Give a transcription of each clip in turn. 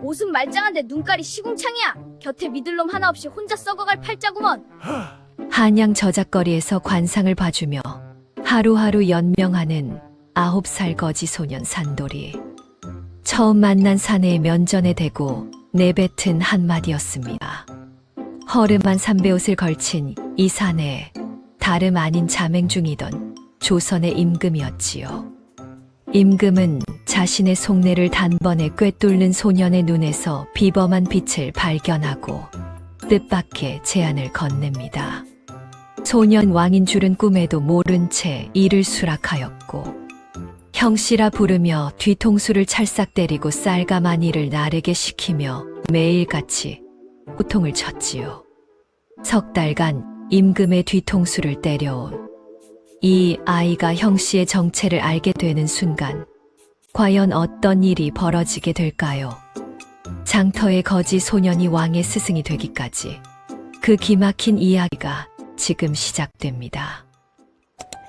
옷은 말짱한데 눈깔이 시궁창이야. 곁에 믿을 놈 하나 없이 혼자 썩어갈 팔자구먼. 한양 저작거리에서 관상을 봐주며 하루하루 연명하는 9살 거지 소년 산돌이. 처음 만난 사내의 면전에 대고 내뱉은 한마디였습니다. 허름한 삼배옷을 걸친 이 사내, 다름 아닌 자맹 중이던 조선의 임금이었지요. 임금은 자신의 속내를 단번에 꿰뚫는 소년의 눈에서 비범한 빛을 발견하고 뜻밖의 제안을 건넵니다. 소년 왕인 줄은 꿈에도 모른 채 이를 수락하였고 형씨라 부르며 뒤통수를 찰싹 때리고 쌀가만 이를 나르게 시키며 매일같이 호통을 쳤지요. 석 달간 임금의 뒤통수를 때려온 이 아이가 형씨의 정체를 알게 되는 순간 과연 어떤 일이 벌어지게 될까요? 장터의 거지 소년이 왕의 스승이 되기까지 그 기막힌 이야기가 지금 시작됩니다.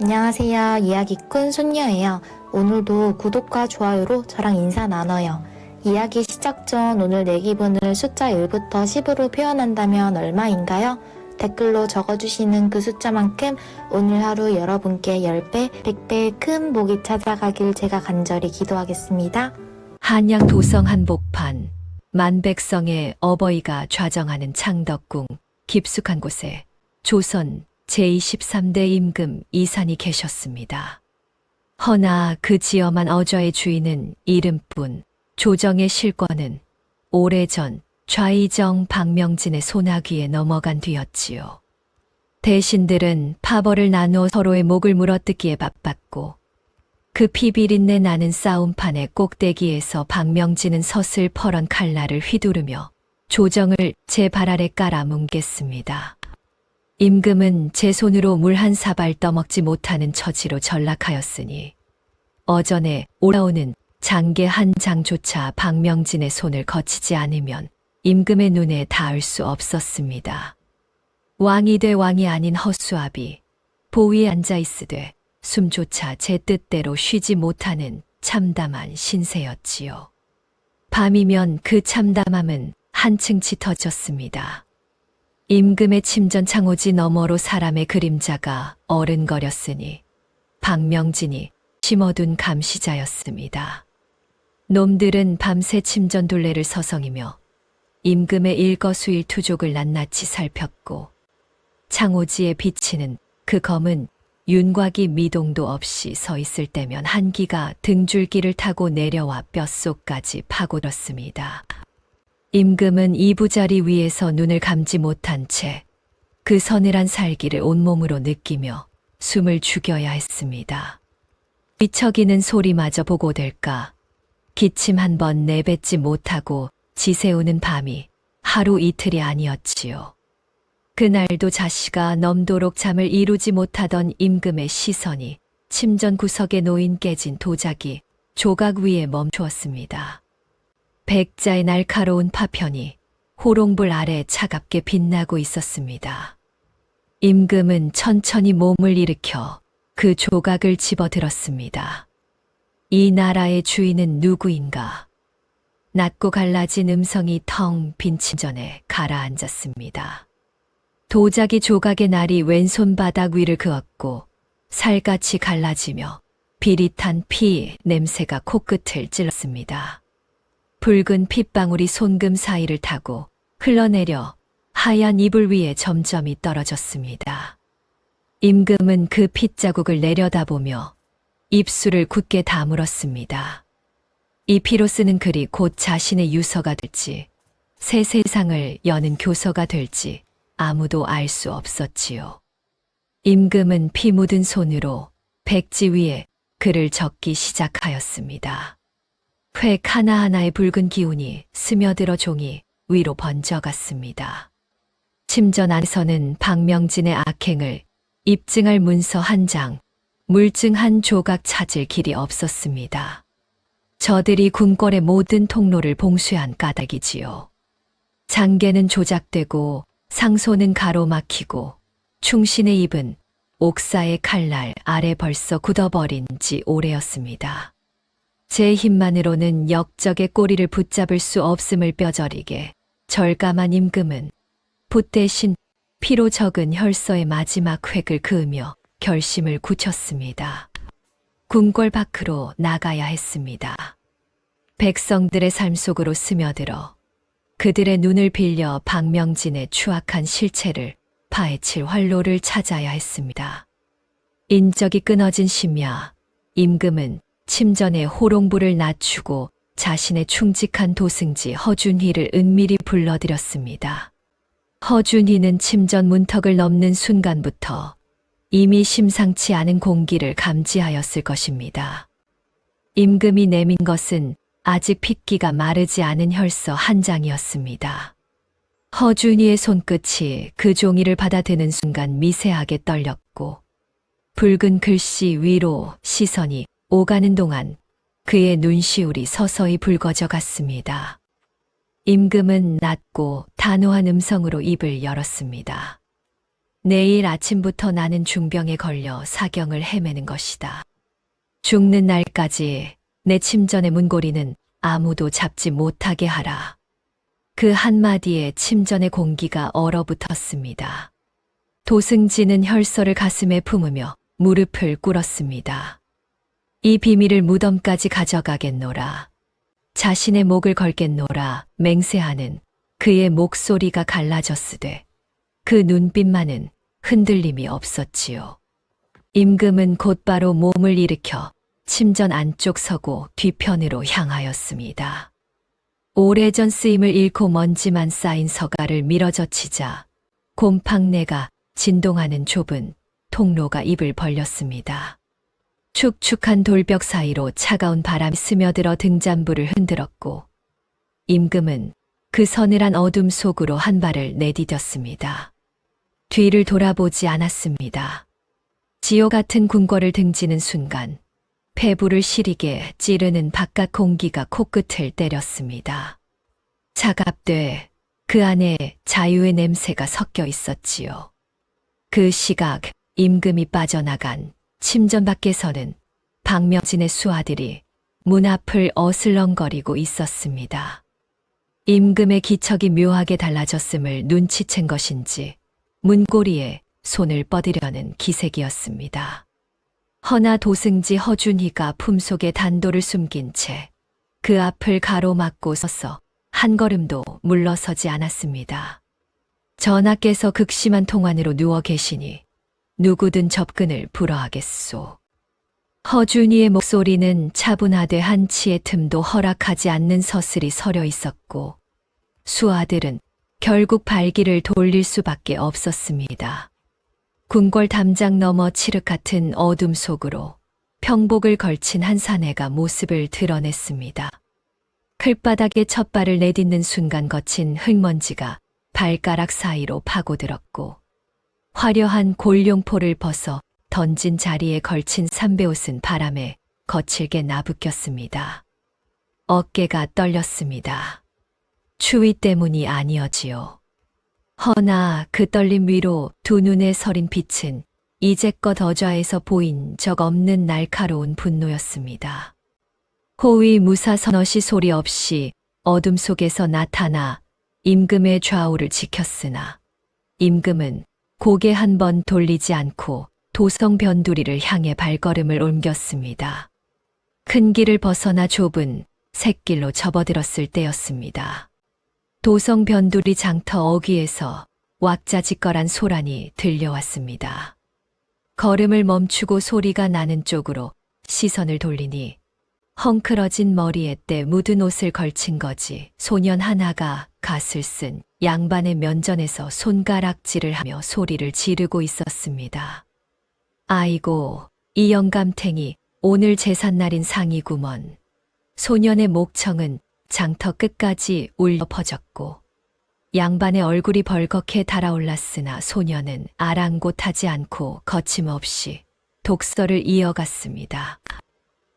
안녕하세요. 이야기꾼 손녀예요. 오늘도 구독과 좋아요로 저랑 인사 나눠요. 이야기 시작 전 오늘 내 기분을 숫자 1부터 10으로 표현한다면 얼마인가요? 댓글로 적어주시는 그 숫자만큼 오늘 하루 여러분께 10배, 100배의 큰 복이 찾아가길 제가 간절히 기도하겠습니다. 한양 도성 한복판, 만백성의 어버이가 좌정하는 창덕궁 깊숙한 곳에 조선 제23대 임금 이산이 계셨습니다. 허나 그 지엄한 어저의 주인은 이름뿐, 조정의 실권은 오래전 좌이정 박명진의 소나귀에 넘어간 뒤였지요. 대신들은 파벌을 나누어 서로의 목을 물어뜯기에 바빴고 그 피비린내 나는 싸움판의 꼭대기에서 박명진은 서슬퍼런 칼날을 휘두르며 조정을 제 발 아래 깔아 뭉갰습니다. 임금은 제 손으로 물 한 사발 떠먹지 못하는 처지로 전락하였으니 어전에 올라오는 장계 한 장조차 박명진의 손을 거치지 않으면 임금의 눈에 닿을 수 없었습니다. 왕이 돼 왕이 아닌 허수아비, 보위에 앉아 있으되 숨조차 제 뜻대로 쉬지 못하는 참담한 신세였지요. 밤이면 그 참담함은 한층 짙어졌습니다. 임금의 침전 창호지 너머로 사람의 그림자가 어른거렸으니 박명진이 심어둔 감시자였습니다. 놈들은 밤새 침전 둘레를 서성이며 임금의 일거수일투족을 낱낱이 살폈고 창호지에 비치는 그 검은 윤곽이 미동도 없이 서 있을 때면 한기가 등줄기를 타고 내려와 뼛속까지 파고들었습니다. 임금은 이부자리 위에서 눈을 감지 못한 채 그 서늘한 살기를 온몸으로 느끼며 숨을 죽여야 했습니다. 뒤척이는 소리마저 보고될까 기침 한 번 내뱉지 못하고 지새우는 밤이 하루 이틀이 아니었지요. 그날도 자시가 넘도록 잠을 이루지 못하던 임금의 시선이 침전 구석에 놓인 깨진 도자기 조각 위에 멈추었습니다. 백자의 날카로운 파편이 호롱불 아래 차갑게 빛나고 있었습니다. 임금은 천천히 몸을 일으켜 그 조각을 집어들었습니다. 이 나라의 주인은 누구인가? 낮고 갈라진 음성이 텅 빈 침전에 가라앉았습니다. 도자기 조각의 날이 왼손 바닥 위를 그었고 살같이 갈라지며 비릿한 피 냄새가 코끝을 찔렀습니다. 붉은 핏방울이 손금 사이를 타고 흘러내려 하얀 이불 위에 점점이 떨어졌습니다. 임금은 그 핏자국을 내려다보며 입술을 굳게 다물었습니다. 이 피로 쓰는 글이 곧 자신의 유서가 될지 새 세상을 여는 교서가 될지 아무도 알 수 없었지요. 임금은 피 묻은 손으로 백지 위에 글을 적기 시작하였습니다. 획 하나하나의 붉은 기운이 스며들어 종이 위로 번져갔습니다. 침전 안에서는 박명진의 악행을 입증할 문서 한 장, 물증 한 조각 찾을 길이 없었습니다. 저들이 궁궐의 모든 통로를 봉쇄한 까닭이지요. 장계는 조작되고 상소는 가로막히고 충신의 입은 옥사의 칼날 아래 벌써 굳어버린 지 오래였습니다. 제 힘만으로는 역적의 꼬리를 붙잡을 수 없음을 뼈저리게 절감한 임금은 붓 대신 피로 적은 혈서의 마지막 획을 그으며 결심을 굳혔습니다. 궁궐 밖으로 나가야 했습니다. 백성들의 삶 속으로 스며들어 그들의 눈을 빌려 박명진의 추악한 실체를 파헤칠 활로를 찾아야 했습니다. 인적이 끊어진 심야, 임금은 침전에 호롱불을 낮추고 자신의 충직한 도승지 허준희를 은밀히 불러들였습니다. 허준희는 침전 문턱을 넘는 순간부터 이미 심상치 않은 공기를 감지하였을 것입니다. 임금이 내민 것은 아직 핏기가 마르지 않은 혈서 한 장이었습니다. 허준희의 손끝이 그 종이를 받아드는 순간 미세하게 떨렸고 붉은 글씨 위로 시선이 오가는 동안 그의 눈시울이 서서히 붉어져 갔습니다. 임금은 낮고 단호한 음성으로 입을 열었습니다. 내일 아침부터 나는 중병에 걸려 사경을 헤매는 것이다. 죽는 날까지 내 침전의 문고리는 아무도 잡지 못하게 하라. 그 한마디에 침전의 공기가 얼어붙었습니다. 도승지는 혈서를 가슴에 품으며 무릎을 꿇었습니다. 이 비밀을 무덤까지 가져가겠노라. 자신의 목을 걸겠노라 맹세하는 그의 목소리가 갈라졌으되 그 눈빛만은 흔들림이 없었지요. 임금은 곧바로 몸을 일으켜 침전 안쪽 서고 뒤편으로 향하였습니다. 오래전 쓰임을 잃고 먼지만 쌓인 서가를 밀어젖히자 곰팡내가 진동하는 좁은 통로가 입을 벌렸습니다. 축축한 돌벽 사이로 차가운 바람이 스며들어 등잔부를 흔들었고 임금은 그 서늘한 어둠 속으로 한 발을 내디뎠습니다. 뒤를 돌아보지 않았습니다. 지옥 같은 궁궐을 등지는 순간 폐부를 시리게 찌르는 바깥 공기가 코끝을 때렸습니다. 차갑되 그 안에 자유의 냄새가 섞여 있었지요. 그 시각 임금이 빠져나간 침전 밖에서는 박명진의 수하들이 문 앞을 어슬렁거리고 있었습니다. 임금의 기척이 묘하게 달라졌음을 눈치챈 것인지 문고리에 손을 뻗으려는 기색이었습니다. 허나 도승지 허준희가 품속에 단도를 숨긴 채 그 앞을 가로막고 서서 한 걸음도 물러서지 않았습니다. 전하께서 극심한 통환으로 누워 계시니 누구든 접근을 불허하겠소. 허준희의 목소리는 차분하되 한치의 틈도 허락하지 않는 서슬이 서려 있었고 수하들은 결국 발길을 돌릴 수밖에 없었습니다. 궁궐 담장 너머 칠흑 같은 어둠 속으로 평복을 걸친 한 사내가 모습을 드러냈습니다. 클바닥에 첫 발을 내딛는 순간 거친 흙먼지가 발가락 사이로 파고들었고 화려한 골룡포를 벗어 던진 자리에 걸친 삼배옷은 바람에 거칠게 나부꼈습니다. 어깨가 떨렸습니다. 추위 때문이 아니어지요. 허나 그 떨림 위로 두 눈에 서린 빛은 이제껏 어좌에서 보인 적 없는 날카로운 분노였습니다. 호위 무사 서너시 소리 없이 어둠 속에서 나타나 임금의 좌우를 지켰으나 임금은 고개 한 번 돌리지 않고 도성 변두리를 향해 발걸음을 옮겼습니다. 큰 길을 벗어나 좁은 샛길로 접어들었을 때였습니다. 도성 변두리 장터 어귀에서 왁자지껄한 소란이 들려왔습니다. 걸음을 멈추고 소리가 나는 쪽으로 시선을 돌리니 헝클어진 머리에 때 묻은 옷을 걸친 거지 소년 하나가 갓을 쓴 양반의 면전에서 손가락질을 하며 소리를 지르고 있었습니다. 아이고, 이 영감탱이 오늘 제삿날인 상이구먼. 소년의 목청은 장터 끝까지 울려 퍼졌고 양반의 얼굴이 벌겋게 달아올랐으나 소년은 아랑곳하지 않고 거침없이 독서를 이어갔습니다.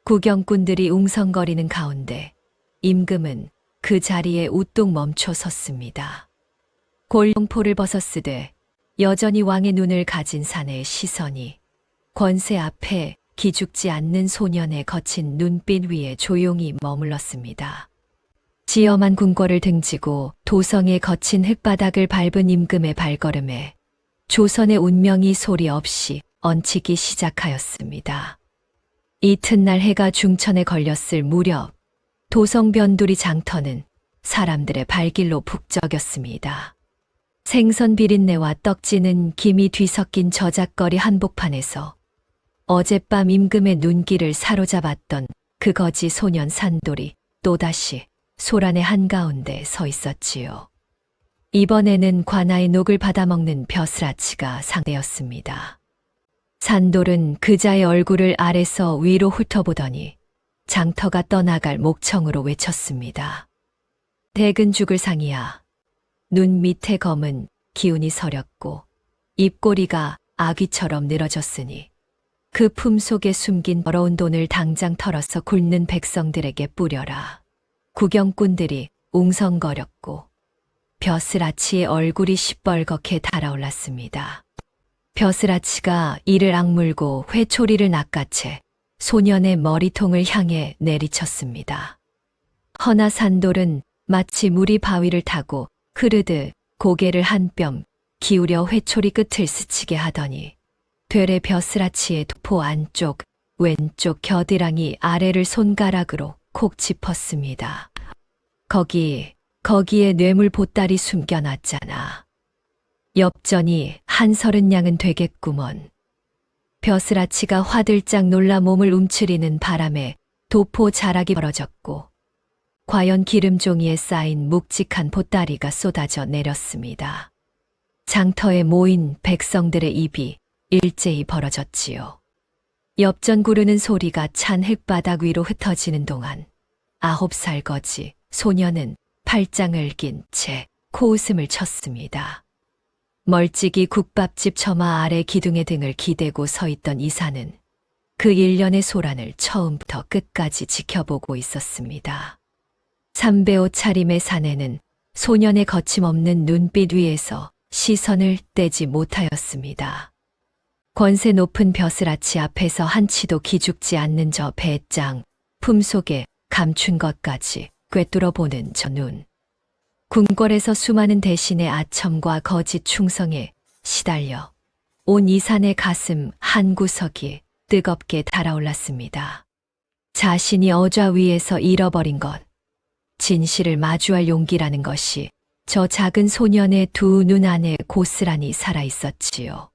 구경꾼들이 웅성거리는 가운데 임금은 그 자리에 우뚝 멈춰 섰습니다. 골룡포를 벗었으되 여전히 왕의 눈을 가진 사내의 시선이 권세 앞에 기죽지 않는 소년의 거친 눈빛 위에 조용히 머물렀습니다. 지엄한 궁궐을 등지고 도성의 거친 흙바닥을 밟은 임금의 발걸음에 조선의 운명이 소리 없이 얹히기 시작하였습니다. 이튿날 해가 중천에 걸렸을 무렵 도성 변두리 장터는 사람들의 발길로 북적였습니다. 생선 비린내와 떡지는 김이 뒤섞인 저작거리 한복판에서 어젯밤 임금의 눈길을 사로잡았던 그 거지 소년 산돌이 또다시 소란의 한가운데 서 있었지요. 이번에는 관아의 녹을 받아먹는 벼슬아치가 상대였습니다. 산돌은 그자의 얼굴을 아래서 위로 훑어보더니 장터가 떠나갈 목청으로 외쳤습니다. 대근 죽을 상이야. 눈 밑에 검은 기운이 서렸고 입꼬리가 아귀처럼 늘어졌으니 그 품 속에 숨긴 더러운 돈을 당장 털어서 굶는 백성들에게 뿌려라. 구경꾼들이 웅성거렸고 벼슬아치의 얼굴이 시뻘겋게 달아올랐습니다. 벼슬아치가 이를 악물고 회초리를 낚아채 소년의 머리통을 향해 내리쳤습니다. 허나 산돌은 마치 물이 바위를 타고 흐르듯 고개를 한 뼘 기울여 회초리 끝을 스치게 하더니 되레 벼슬아치의 도포 안쪽 왼쪽 겨드랑이 아래를 손가락으로 콕 짚었습니다. 거기에 뇌물 보따리 숨겨놨잖아. 엽전이 한 30냥은 되겠구먼. 벼슬아치가 화들짝 놀라 몸을 움츠리는 바람에 도포 자락이 벌어졌고 과연 기름종이에 쌓인 묵직한 보따리가 쏟아져 내렸습니다. 장터에 모인 백성들의 입이 일제히 벌어졌지요. 엽전 구르는 소리가 찬 흙바닥 위로 흩어지는 동안 9살 거지 소년은 팔짱을 낀 채 코웃음을 쳤습니다. 멀찍이 국밥집 처마 아래 기둥의 등을 기대고 서 있던 이사는 그 일련의 소란을 처음부터 끝까지 지켜보고 있었습니다. 3배옷 차림의 사내는 소년의 거침없는 눈빛 위에서 시선을 떼지 못하였습니다. 권세 높은 벼슬아치 앞에서 한치도 기죽지 않는 저 배짱, 품속에 감춘 것까지 꿰뚫어 보는 저 눈. 궁궐에서 수많은 대신의 아첨과 거짓 충성에 시달려 온 이산의 가슴 한 구석이 뜨겁게 달아올랐습니다. 자신이 어좌 위에서 잃어버린 것, 진실을 마주할 용기라는 것이 저 작은 소년의 두 눈 안에 고스란히 살아있었지요.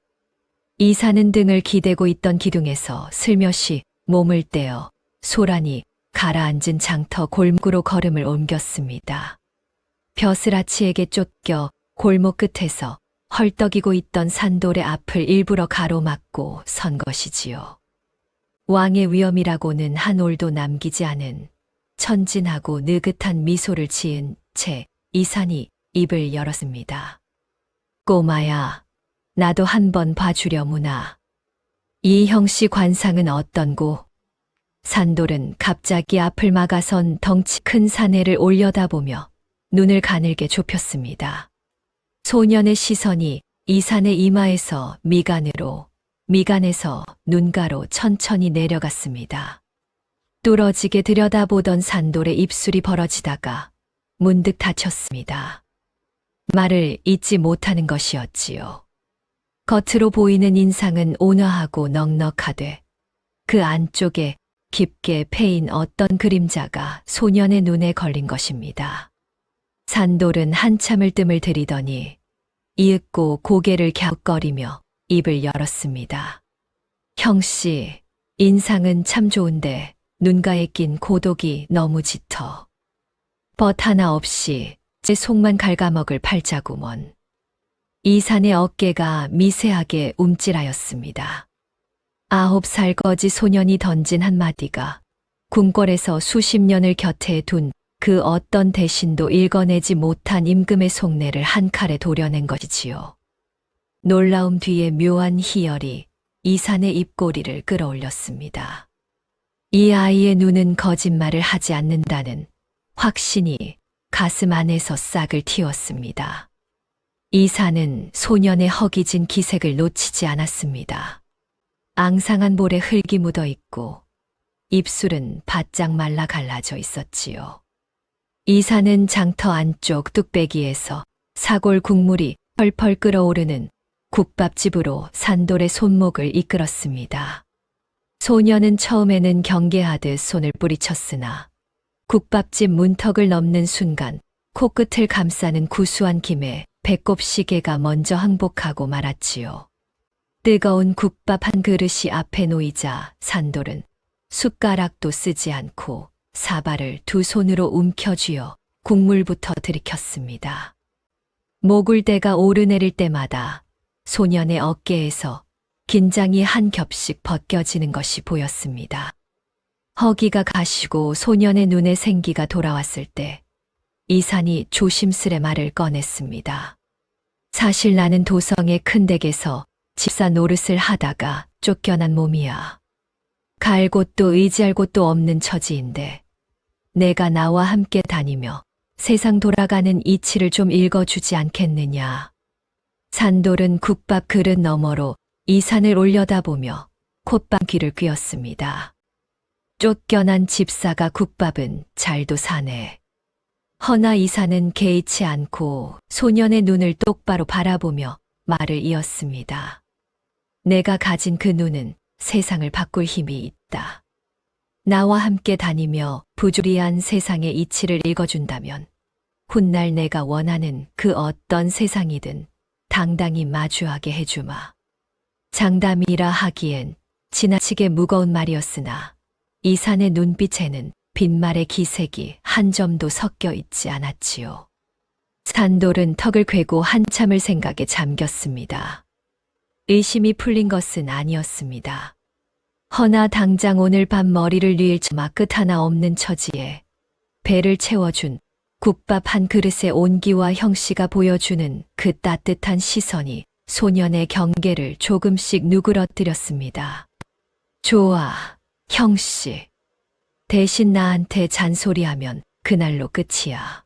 이사는 등을 기대고 있던 기둥에서 슬며시 몸을 떼어 소란히 가라앉은 장터 골목으로 걸음을 옮겼습니다. 벼슬아치에게 쫓겨 골목 끝에서 헐떡이고 있던 산돌의 앞을 일부러 가로막고 선 것이지요. 왕의 위엄이라고는 한 올도 남기지 않은 천진하고 느긋한 미소를 지은 채 이산이 입을 열었습니다. 꼬마야, 나도 한번 봐주려무나. 이 형씨 관상은 어떤고? 산돌은 갑자기 앞을 막아선 덩치 큰 사내를 올려다보며 눈을 가늘게 좁혔습니다. 소년의 시선이 이산의 이마에서 미간으로, 미간에서 눈가로 천천히 내려갔습니다. 뚫어지게 들여다보던 산돌의 입술이 벌어지다가 문득 닫혔습니다. 말을 잇지 못하는 것이었지요. 겉으로 보이는 인상은 온화하고 넉넉하되 그 안쪽에 깊게 패인 어떤 그림자가 소년의 눈에 걸린 것입니다. 산돌은 한참을 뜸을 들이더니 이윽고 고개를 갸웃거리며 입을 열었습니다. 형씨, 인상은 참 좋은데 눈가에 낀 고독이 너무 짙어. 벗 하나 없이 제 속만 갉아먹을 팔자구먼. 이산의 어깨가 미세하게 움찔하였습니다. 9살 거지 소년이 던진 한마디가 궁궐에서 수십 년을 곁에 둔 그 어떤 대신도 읽어내지 못한 임금의 속내를 한 칼에 도려낸 것이지요. 놀라움 뒤에 묘한 희열이 이산의 입꼬리를 끌어올렸습니다. 이 아이의 눈은 거짓말을 하지 않는다는 확신이 가슴 안에서 싹을 틔웠습니다. 이산은 소년의 허기진 기색을 놓치지 않았습니다. 앙상한 볼에 흙이 묻어 있고 입술은 바짝 말라 갈라져 있었지요. 이사는 장터 안쪽 뚝배기에서 사골 국물이 펄펄 끓어오르는 국밥집으로 산돌의 손목을 이끌었습니다. 소녀는 처음에는 경계하듯 손을 뿌리쳤으나 국밥집 문턱을 넘는 순간 코끝을 감싸는 구수한 김에 배꼽 시계가 먼저 항복하고 말았지요. 뜨거운 국밥 한 그릇이 앞에 놓이자 산돌은 숟가락도 쓰지 않고 사발을 두 손으로 움켜쥐어 국물부터 들이켰습니다. 모굴대가 오르내릴 때마다 소년의 어깨에서 긴장이 한 겹씩 벗겨지는 것이 보였습니다. 허기가 가시고 소년의 눈에 생기가 돌아왔을 때 이산이 조심스레 말을 꺼냈습니다. 사실 나는 도성의 큰 댁에서 집사 노릇을 하다가 쫓겨난 몸이야. 갈 곳도 의지할 곳도 없는 처지인데 내가 나와 함께 다니며 세상 돌아가는 이치를 좀 읽어주지 않겠느냐. 산돌은 국밥 그릇 너머로 이산을 올려다보며 콧방 귀를 뀌었습니다. 쫓겨난 집사가 국밥은 잘도 사네. 허나 이산은 개의치 않고 소년의 눈을 똑바로 바라보며 말을 이었습니다. 내가 가진 그 눈은 세상을 바꿀 힘이 있다. 나와 함께 다니며 부조리한 세상의 이치를 읽어준다면 훗날 내가 원하는 그 어떤 세상이든 당당히 마주하게 해주마. 장담이라 하기엔 지나치게 무거운 말이었으나 이산의 눈빛에는 빈말의 기색이 한 점도 섞여 있지 않았지요. 산돌은 턱을 괴고 한참을 생각에 잠겼습니다. 의심이 풀린 것은 아니었습니다. 허나 당장 오늘 밤 머리를 뉘일 처마 끝 하나 없는 처지에 배를 채워준 국밥 한 그릇의 온기와 형씨가 보여주는 그 따뜻한 시선이 소년의 경계를 조금씩 누그러뜨렸습니다. 좋아, 형씨. 대신 나한테 잔소리하면 그날로 끝이야.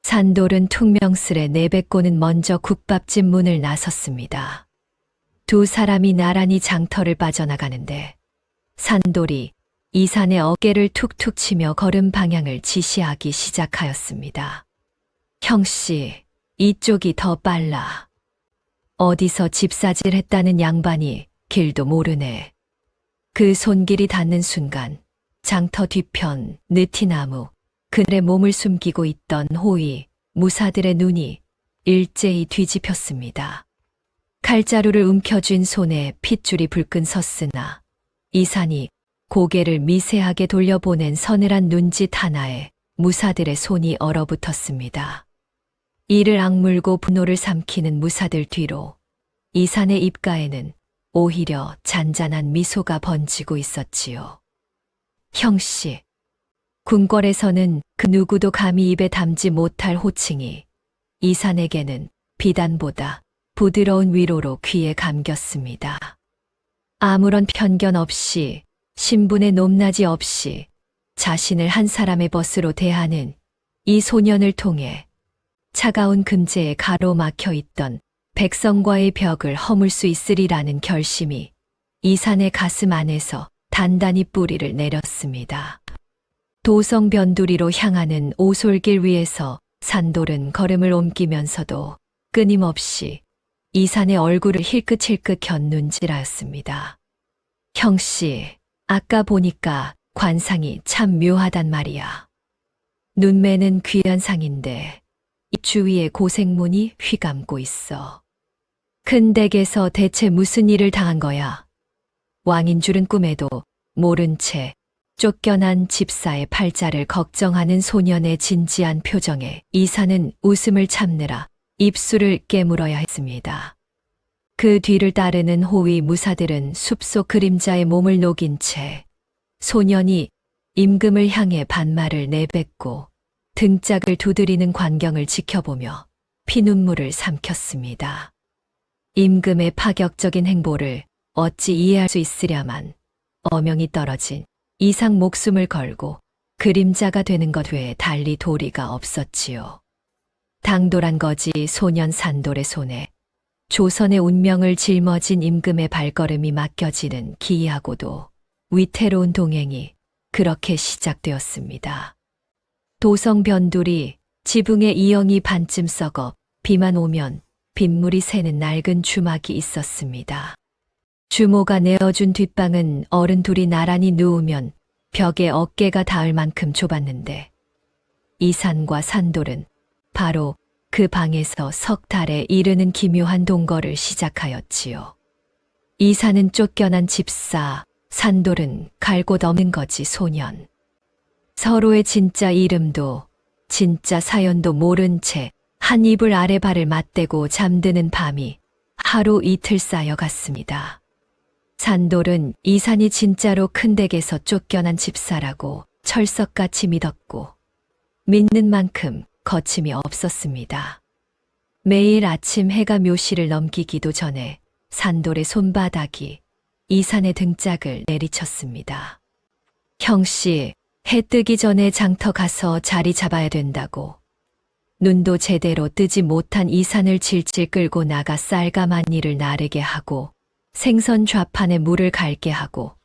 산돌은 퉁명스레 내뱉고는 먼저 국밥집 문을 나섰습니다. 두 사람이 나란히 장터를 빠져나가는데 산돌이 이산의 어깨를 툭툭 치며 걸음 방향을 지시하기 시작하였습니다. 형씨, 이쪽이 더 빨라. 어디서 집사질 했다는 양반이 길도 모르네. 그 손길이 닿는 순간 장터 뒤편 느티나무, 그늘에 몸을 숨기고 있던 호위, 무사들의 눈이 일제히 뒤집혔습니다. 칼자루를 움켜쥔 손에 핏줄이 불끈 섰으나 이산이 고개를 미세하게 돌려보낸 서늘한 눈짓 하나에 무사들의 손이 얼어붙었습니다. 이를 악물고 분노를 삼키는 무사들 뒤로 이산의 입가에는 오히려 잔잔한 미소가 번지고 있었지요. 형씨. 궁궐에서는 그 누구도 감히 입에 담지 못할 호칭이 이산에게는 비단보다 부드러운 위로로 귀에 감겼습니다. 아무런 편견 없이, 신분의 높낮이 없이 자신을 한 사람의 벗으로 대하는 이 소년을 통해 차가운 금제에 가로막혀 있던 백성과의 벽을 허물 수 있으리라는 결심이 이산의 가슴 안에서 단단히 뿌리를 내렸습니다. 도성 변두리로 향하는 오솔길 위에서 산돌은 걸음을 옮기면서도 끊임없이 이산의 얼굴을 힐끗힐끗 곁눈질하였습니다. 형씨, 아까 보니까 관상이 참 묘하단 말이야. 눈매는 귀한 상인데 이 주위에 고생문이 휘감고 있어. 큰 댁에서 대체 무슨 일을 당한 거야? 왕인 줄은 꿈에도 모른 채 쫓겨난 집사의 팔자를 걱정하는 소년의 진지한 표정에 이사는 웃음을 참느라 입술을 깨물어야 했습니다. 그 뒤를 따르는 호위 무사들은 숲속 그림자의 몸을 녹인 채 소년이 임금을 향해 반말을 내뱉고 등짝을 두드리는 광경을 지켜보며 피눈물을 삼켰습니다. 임금의 파격적인 행보를 어찌 이해할 수 있으랴만 어명이 떨어진 이상 목숨을 걸고 그림자가 되는 것 외에 달리 도리가 없었지요. 당돌한 거지 소년 산돌의 손에 조선의 운명을 짊어진 임금의 발걸음이 맡겨지는 기이하고도 위태로운 동행이 그렇게 시작되었습니다. 도성 변두리, 지붕의 이영이 반쯤 썩어 비만 오면 빗물이 새는 낡은 주막이 있었습니다. 주모가 내어준 뒷방은 어른 둘이 나란히 누우면 벽에 어깨가 닿을 만큼 좁았는데 이산과 산돌은 바로 그 방에서 석 달에 이르는 기묘한 동거를 시작하였지요. 이산은 쫓겨난 집사, 산돌은 갈 곳 없는 거지 소년. 서로의 진짜 이름도 진짜 사연도 모른 채 한 이불 아래 발을 맞대고 잠드는 밤이 하루 이틀 쌓여갔습니다. 산돌은 이산이 진짜로 큰 댁에서 쫓겨난 집사라고 철석같이 믿었고 믿는 만큼 거침이 없었습니다. 매일 아침 해가 묘시를 넘기기도 전에 산돌의 손바닥이 이산의 등짝을 내리쳤습니다. 형씨, 해 뜨기 전에 장터 가서 자리 잡아야 된다고. 눈도 제대로 뜨지 못한 이산을 질질 끌고 나가 쌀가마니를 나르게 하고 생선 좌판에 물을 갈게 하고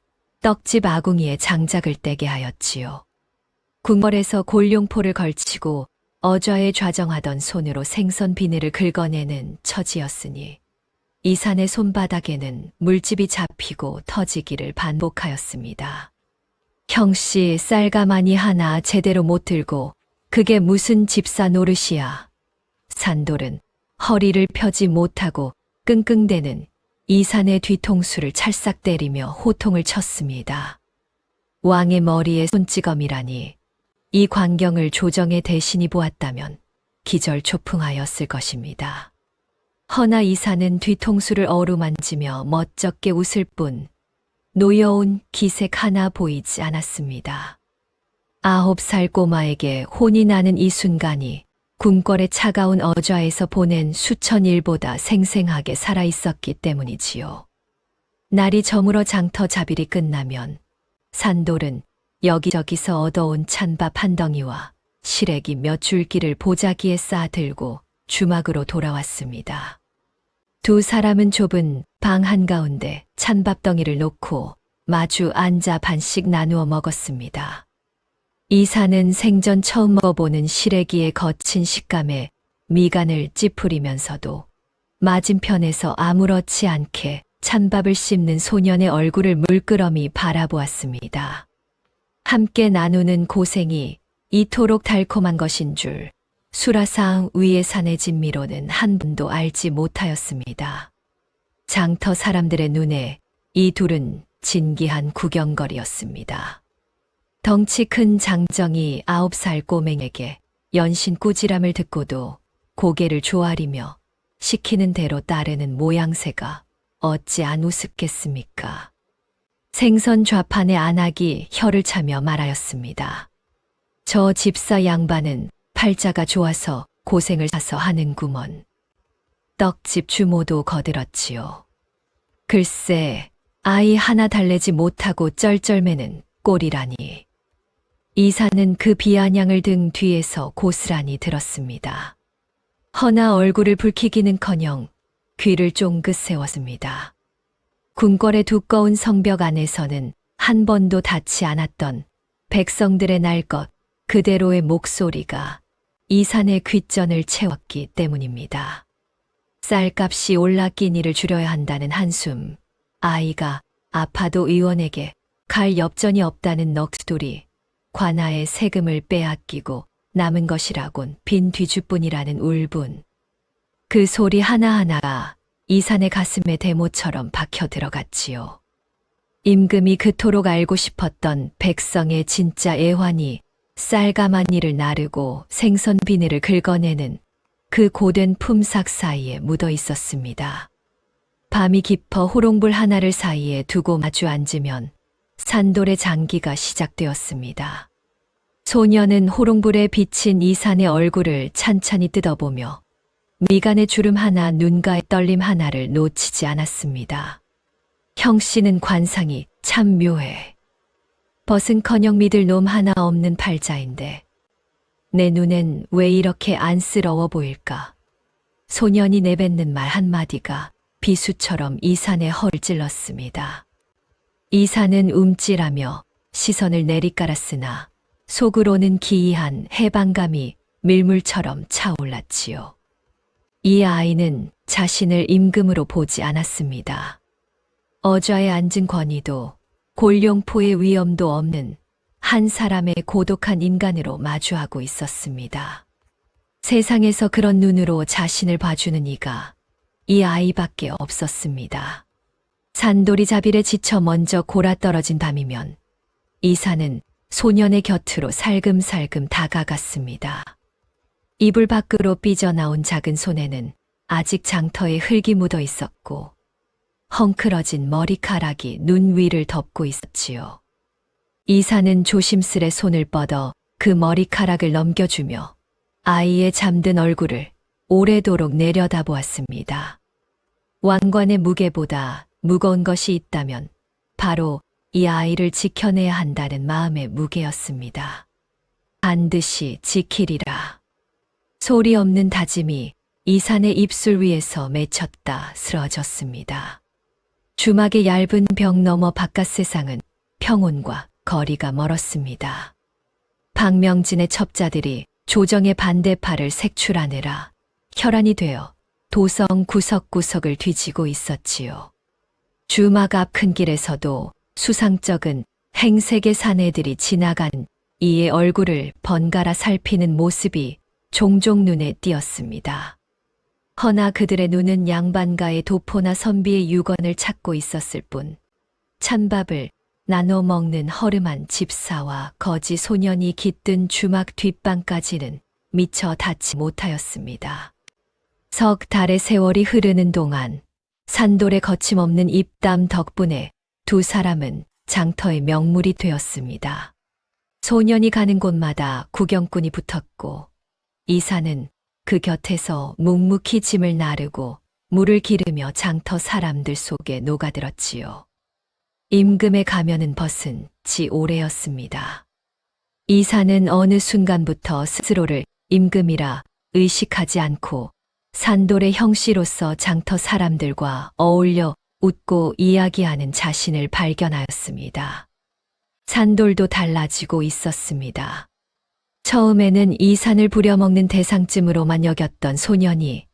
떡집 아궁이에 장작을 떼게 하였지요. 궁궐에서 골룡포를 걸치고 어좌에 좌정하던 손으로 생선 비늘을 긁어내는 처지였으니 이산의 손바닥에는 물집이 잡히고 터지기를 반복하였습니다. 형씨, 쌀가마니 하나 제대로 못 들고 그게 무슨 집사 노릇이야. 산돌은 허리를 펴지 못하고 끙끙대는 이산의 뒤통수를 찰싹 때리며 호통을 쳤습니다. 왕의 머리에 손찌검이라니 이 광경을 조정의 대신이 보았다면 기절초풍하였을 것입니다. 허나 이산은 뒤통수를 어루만지며 멋쩍게 웃을 뿐 노여운 기색 하나 보이지 않았습니다. 9살 꼬마에게 혼이 나는 이 순간이 궁궐의 차가운 어좌에서 보낸 수천 일보다 생생하게 살아있었기 때문이지요. 날이 저물어 장터 잡일이 끝나면 산돌은 여기저기서 얻어온 찬밥 한 덩이와 시래기 몇 줄기를 보자기에 쌓아들고 주막으로 돌아왔습니다. 두 사람은 좁은 방 한가운데 찬밥 덩이를 놓고 마주 앉아 반씩 나누어 먹었습니다. 이산은 생전 처음 먹어보는 시래기의 거친 식감에 미간을 찌푸리면서도 맞은편에서 아무렇지 않게 찬밥을 씹는 소년의 얼굴을 물끄러미 바라보았습니다. 함께 나누는 고생이 이토록 달콤한 것인 줄 수라상 위의 산의 진미로는 한 분도 알지 못하였습니다. 장터 사람들의 눈에 이 둘은 진기한 구경거리였습니다. 덩치 큰 장정이 9살 꼬맹에게 연신 꾸지람을 듣고도 고개를 조아리며 시키는 대로 따르는 모양새가 어찌 안 우습겠습니까? 생선 좌판의 안악이 혀를 차며 말하였습니다. 저 집사 양반은 팔자가 좋아서 고생을 사서 하는구먼. 떡집 주모도 거들었지요. 글쎄, 아이 하나 달래지 못하고 쩔쩔매는 꼴이라니. 이산은 그 비아냥을 등 뒤에서 고스란히 들었습니다. 허나 얼굴을 붉히기는커녕 귀를 쫑긋 세웠습니다. 궁궐의 두꺼운 성벽 안에서는 한 번도 닿지 않았던 백성들의 날 것 그대로의 목소리가 이산의 귓전을 채웠기 때문입니다. 쌀값이 올라 끼니를 줄여야 한다는 한숨, 아이가 아파도 의원에게 갈 엽전이 없다는 넋두리, 관아의 세금을 빼앗기고 남은 것이라곤 빈 뒤주뿐이라는 울분. 그 소리 하나하나가 이산의 가슴에 대모처럼 박혀 들어갔지요. 임금이 그토록 알고 싶었던 백성의 진짜 애환이 쌀가마니를 나르고 생선 비늘을 긁어내는 그 고된 품삯 사이에 묻어 있었습니다. 밤이 깊어 호롱불 하나를 사이에 두고 마주 앉으면 산돌의 장기가 시작되었습니다. 소녀는 호롱불에 비친 이산의 얼굴을 찬찬히 뜯어보며 미간의 주름 하나 눈가의 떨림 하나를 놓치지 않았습니다. 형씨는 관상이 참 묘해. 벗은커녕 믿을 놈 하나 없는 팔자인데 내 눈엔 왜 이렇게 안쓰러워 보일까? 소년이 내뱉는 말 한마디가 비수처럼 이산의 허를 찔렀습니다. 이산은 움찔하며 시선을 내리깔았으나 속으로는 기이한 해방감이 밀물처럼 차올랐지요. 이 아이는 자신을 임금으로 보지 않았습니다. 어좌에 앉은 권위도 골룡포의 위엄도 없는 한 사람의 고독한 인간으로 마주하고 있었습니다. 세상에서 그런 눈으로 자신을 봐주는 이가 이 아이밖에 없었습니다. 산돌이 자빌에 지쳐 먼저 골아떨어진 밤이면 이산은 소년의 곁으로 살금살금 다가갔습니다. 이불 밖으로 삐져나온 작은 손에는 아직 장터에 흙이 묻어 있었고 헝클어진 머리카락이 눈 위를 덮고 있었지요. 이산은 조심스레 손을 뻗어 그 머리카락을 넘겨주며 아이의 잠든 얼굴을 오래도록 내려다보았습니다. 왕관의 무게보다 무거운 것이 있다면 바로 이 아이를 지켜내야 한다는 마음의 무게였습니다. 반드시 지키리라. 소리 없는 다짐이 이산의 입술 위에서 맺혔다 쓰러졌습니다. 주막의 얇은 벽 너머 바깥 세상은 평온과 거리가 멀었습니다. 박명진의 첩자들이 조정의 반대파를 색출하느라 혈안이 되어 도성 구석구석을 뒤지고 있었지요. 주막 앞 큰 길에서도 수상쩍은 행색의 사내들이 지나간 이의 얼굴을 번갈아 살피는 모습이 종종 눈에 띄었습니다. 허나 그들의 눈은 양반가의 도포나 선비의 유건을 찾고 있었을 뿐 찬밥을 나눠 먹는 허름한 집사와 거지 소년이 깃든 주막 뒷방까지는 미처 닿지 못하였습니다. 석 달의 세월이 흐르는 동안 산돌의 거침없는 입담 덕분에 두 사람은 장터의 명물이 되었습니다. 소년이 가는 곳마다 구경꾼이 붙었고 이산은 그 곁에서 묵묵히 짐을 나르고 물을 기르며 장터 사람들 속에 녹아들었지요. 임금의 가면은 벗은 지 오래였습니다. 이산은 어느 순간부터 스스로를 임금이라 의식하지 않고 산돌의 형씨로서 장터 사람들과 어울려 웃고 이야기하는 자신을 발견하였습니다. 산돌도 달라지고 있었습니다. 처음에는 이산을 부려먹는 대상쯤으로만 여겼던 소년이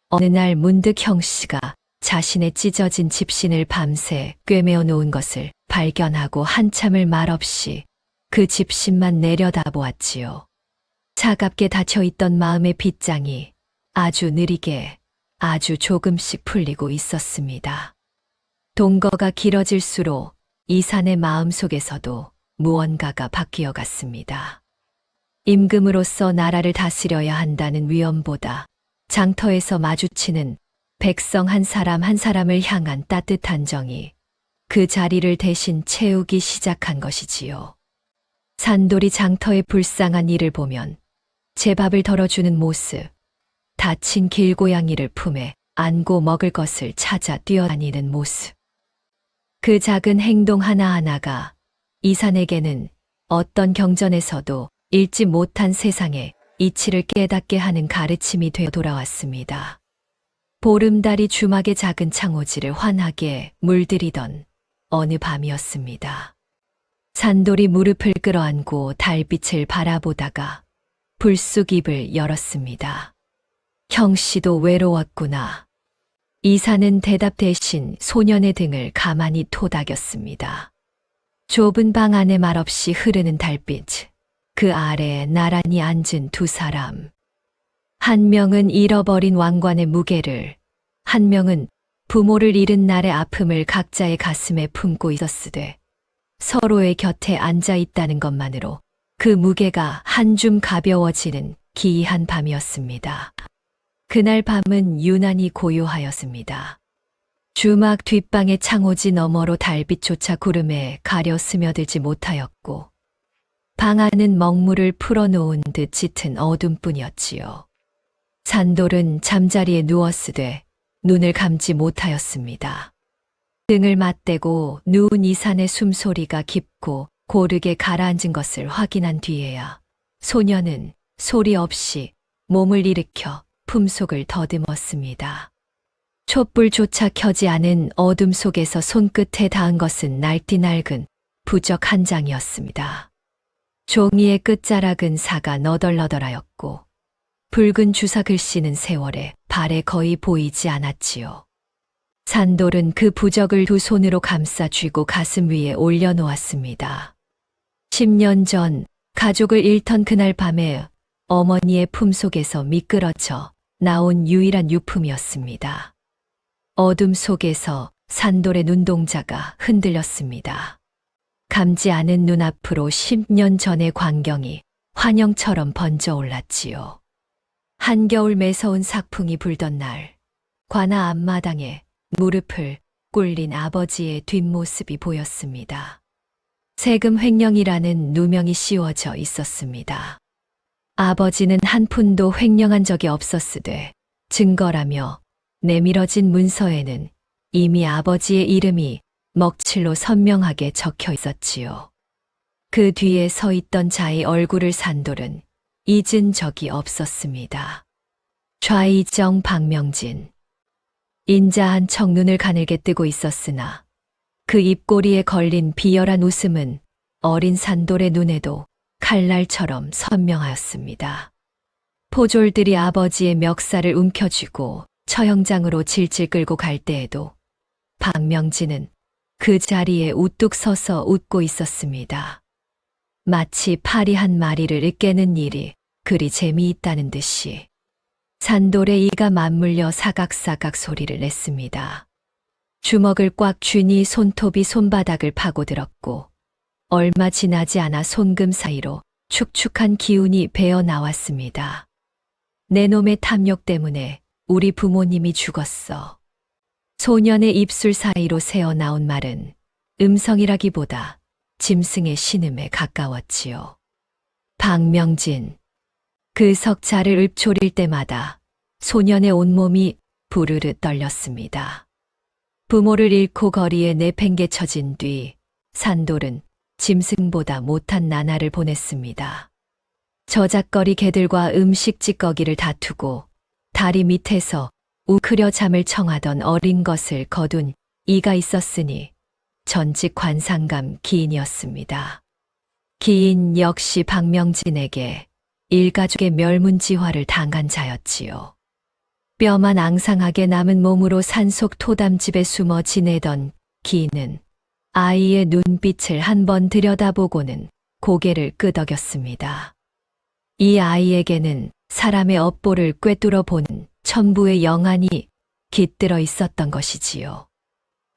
어느 날 문득 형씨가 자신의 찢어진 집신을 밤새 꿰매어 놓은 것을 발견하고 한참을 말없이 그 집신만 내려다보았지요. 차갑게 닫혀있던 마음의 빗장이 아주 느리게 아주 조금씩 풀리고 있었습니다. 동거가 길어질수록 이산의 마음속에서도 무언가가 바뀌어 갔습니다. 임금으로서 나라를 다스려야 한다는 위엄보다 장터에서 마주치는 백성 한 사람 한 사람을 향한 따뜻한 정이 그 자리를 대신 채우기 시작한 것이지요. 산돌이 장터의 불쌍한 이를 보면 제밥을 덜어주는 모습, 다친 길고양이를 품에 안고 먹을 것을 찾아 뛰어다니는 모습. 그 작은 행동 하나하나가 이산에게는 어떤 경전에서도 읽지 못한 세상의 이치를 깨닫게 하는 가르침이 되어 돌아왔습니다. 보름달이 주막의 작은 창호지를 환하게 물들이던 어느 밤이었습니다. 산돌이 무릎을 끌어안고 달빛을 바라보다가 불쑥 입을 열었습니다. 형씨도 외로웠구나. 이산은 대답 대신 소년의 등을 가만히 토닥였습니다. 좁은 방 안에 말없이 흐르는 달빛, 그 아래에 나란히 앉은 두 사람. 한 명은 잃어버린 왕관의 무게를, 한 명은 부모를 잃은 날의 아픔을 각자의 가슴에 품고 있었으되 서로의 곁에 앉아 있다는 것만으로 그 무게가 한 줌 가벼워지는 기이한 밤이었습니다. 그날 밤은 유난히 고요하였습니다. 주막 뒷방의 창호지 너머로 달빛조차 구름에 가려 스며들지 못하였고 방 안은 먹물을 풀어놓은 듯 짙은 어둠뿐이었지요. 산돌은 잠자리에 누웠으되 눈을 감지 못하였습니다. 등을 맞대고 누운 이산의 숨소리가 깊고 고르게 가라앉은 것을 확인한 뒤에야 소녀는 소리 없이 몸을 일으켜 품속을 더듬었습니다. 촛불조차 켜지 않은 어둠 속에서 손끝에 닿은 것은 날띠 낡은 부적 한 장이었습니다. 종이의 끝자락은 사가 너덜너덜하였고 붉은 주사 글씨는 세월에 발에 거의 보이지 않았지요. 산돌은 그 부적을 두 손으로 감싸 쥐고 가슴 위에 올려놓았습니다. 10년 전 가족을 잃던 그날 밤에 어머니의 품속에서 미끄러져 나온 유일한 유품이었습니다. 어둠 속에서 산돌의 눈동자가 흔들렸습니다. 감지 않은 눈앞으로 10년 전의 광경이 환영처럼 번져 올랐지요. 한겨울 매서운 삭풍이 불던 날, 관아 앞마당에 무릎을 꿇린 아버지의 뒷모습이 보였습니다. 세금 횡령이라는 누명이 씌워져 있었습니다. 아버지는 한 푼도 횡령한 적이 없었으되 증거라며 내밀어진 문서에는 이미 아버지의 이름이 먹칠로 선명하게 적혀 있었지요. 그 뒤에 서 있던 자의 얼굴을 산돌은 잊은 적이 없었습니다. 좌이정 박명진. 인자한 척 눈을 가늘게 뜨고 있었으나 그 입꼬리에 걸린 비열한 웃음은 어린 산돌의 눈에도 칼날처럼 선명하였습니다. 포졸들이 아버지의 멱살을 움켜쥐고 처형장으로 질질 끌고 갈 때에도 박명진은 그 자리에 우뚝 서서 웃고 있었습니다. 마치 파리 한 마리를 으깨는 일이 그리 재미있다는 듯이 산돌의 이가 맞물려 사각사각 소리를 냈습니다. 주먹을 꽉 쥐니 손톱이 손바닥을 파고들었고 얼마 지나지 않아 손금 사이로 축축한 기운이 배어 나왔습니다. 내 놈의 탐욕 때문에 우리 부모님이 죽었어. 소년의 입술 사이로 새어나온 말은 음성이라기보다 짐승의 신음에 가까웠지요. 박명진. 그 석자를 읊조릴 때마다 소년의 온몸이 부르르 떨렸습니다. 부모를 잃고 거리에 내팽개쳐진 뒤 산돌은 짐승보다 못한 나날을 보냈습니다. 저작거리 개들과 음식 찌꺼기를 다투고 다리 밑에서 우크려 잠을 청하던 어린 것을 거둔 이가 있었으니 전직 관상감 기인이었습니다. 기인 역시 박명진에게 일가족의 멸문지화를 당한 자였지요. 뼈만 앙상하게 남은 몸으로 산속 토담집에 숨어 지내던 기인은 아이의 눈빛을 한번 들여다보고는 고개를 끄덕였습니다. 이 아이에게는 사람의 업보를 꿰뚫어 보는 천부의 영안이 깃들어 있었던 것이지요.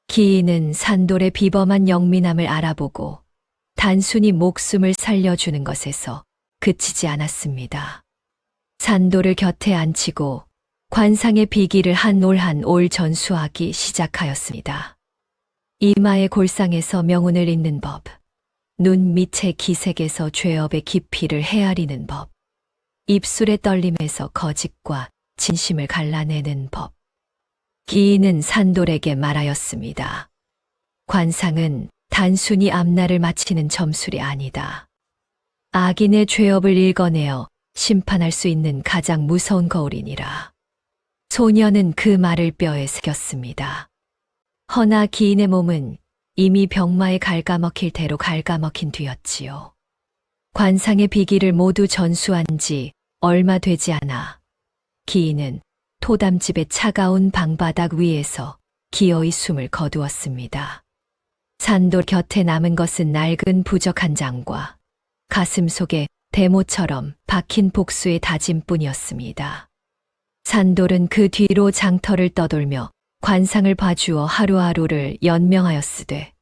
기인은 산돌의 비범한 영민함을 알아보고 단순히 목숨을 살려주는 것에서 그치지 않았습니다. 산돌을 곁에 앉히고 관상의 비기를 한 올 한 올 전수하기 시작하였습니다. 이마의 골상에서 명운을 잇는 법, 눈 밑의 기색에서 죄업의 깊이를 헤아리는 법, 입술의 떨림에서 거짓과 진심을 갈라내는 법. 기인은 산돌에게 말하였습니다. 관상은 단순히 앞날을 맞히는 점술이 아니다. 악인의 죄업을 읽어내어 심판할 수 있는 가장 무서운 거울이니라. 소녀는 그 말을 뼈에 새겼습니다. 허나 기인의 몸은 이미 병마에 갉아먹힐 대로 갉아먹힌 뒤였지요. 관상의 비기를 모두 전수한 지 얼마 되지 않아 기인은 토담집의 차가운 방바닥 위에서 기어이 숨을 거두었습니다. 산돌 곁에 남은 것은 낡은 부적 한 장과 가슴 속에 대모처럼 박힌 복수의 다짐뿐이었습니다. 산돌은 그 뒤로 장터를 떠돌며 관상을 봐주어 하루하루를 연명하였으되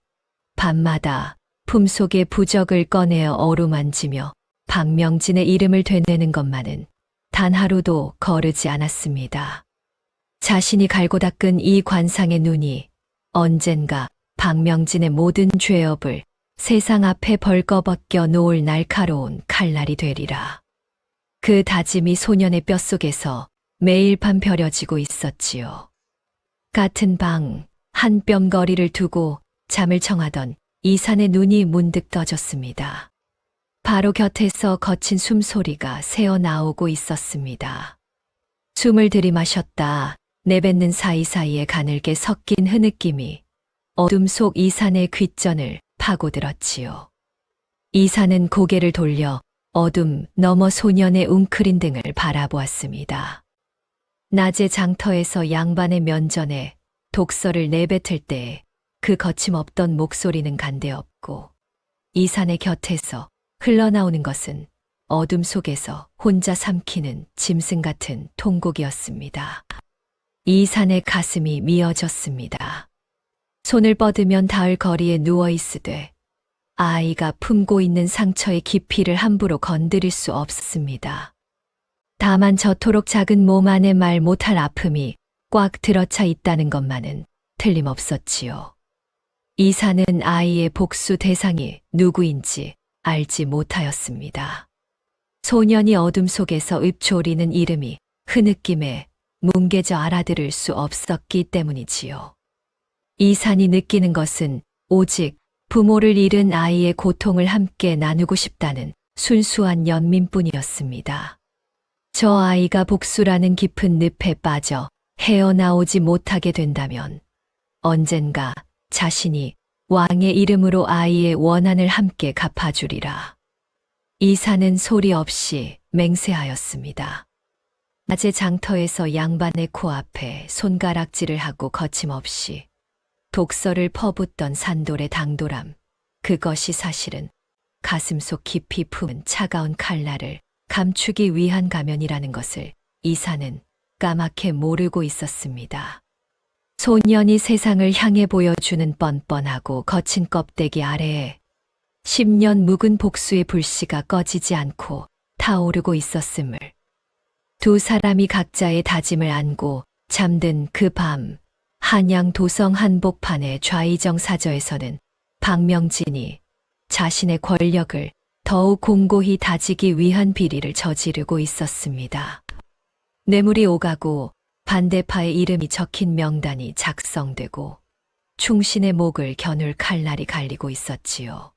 밤마다 품속의 부적을 꺼내어 어루만지며 박명진의 이름을 되뇌는 것만은 단 하루도 거르지 않았습니다. 자신이 갈고 닦은 이 관상의 눈이 언젠가 박명진의 모든 죄업을 세상 앞에 벌거벗겨 놓을 날카로운 칼날이 되리라. 그 다짐이 소년의 뼛속에서 매일 밤 벼려지고 있었지요. 같은 방 한 뼘거리를 두고 잠을 청하던 이산의 눈이 문득 떠졌습니다. 바로 곁에서 거친 숨소리가 새어나오고 있었습니다. 숨을 들이마셨다 내뱉는 사이사이에 가늘게 섞인 흐느낌이 어둠 속 이산의 귓전을 파고들었지요. 이산은 고개를 돌려 어둠 너머 소년의 웅크린 등을 바라보았습니다. 낮에 장터에서 양반의 면전에 독서를 내뱉을 때 그 거침없던 목소리는 간데없고 이산의 곁에서 흘러나오는 것은 어둠 속에서 혼자 삼키는 짐승 같은 통곡이었습니다. 이산의 가슴이 미어졌습니다. 손을 뻗으면 닿을 거리에 누워있으되 아이가 품고 있는 상처의 깊이를 함부로 건드릴 수 없습니다. 다만 저토록 작은 몸 안에 말 못할 아픔이 꽉 들어차 있다는 것만은 틀림없었지요. 이사는 아이의 복수 대상이 누구인지 알지 못하였습니다. 소년이 어둠 속에서 읊조리는 이름이 흐느낌에 뭉개져 알아들을 수 없었기 때문이지요. 이산이 느끼는 것은 오직 부모를 잃은 아이의 고통을 함께 나누고 싶다는 순수한 연민뿐이었습니다. 저 아이가 복수라는 깊은 늪에 빠져 헤어나오지 못하게 된다면 언젠가 자신이 왕의 이름으로 아이의 원한을 함께 갚아주리라. 이사는 소리 없이 맹세하였습니다. 낮에 장터에서 양반의 코앞에 손가락질을 하고 거침없이 독서를 퍼붓던 산돌의 당돌함, 그것이 사실은 가슴속 깊이 품은 차가운 칼날을 감추기 위한 가면이라는 것을 이사는 까맣게 모르고 있었습니다. 소년이 세상을 향해 보여주는 뻔뻔하고 거친 껍데기 아래에 10년 묵은 복수의 불씨가 꺼지지 않고 타오르고 있었음을, 두 사람이 각자의 다짐을 안고 잠든 그 밤, 한양 도성 한복판의 좌이정 사저에서는 박명진이 자신의 권력을 더욱 공고히 다지기 위한 비리를 저지르고 있었습니다. 뇌물이 오가고 반대파의 이름이 적힌 명단이 작성되고 충신의 목을 겨눌 칼날이 갈리고 있었지요.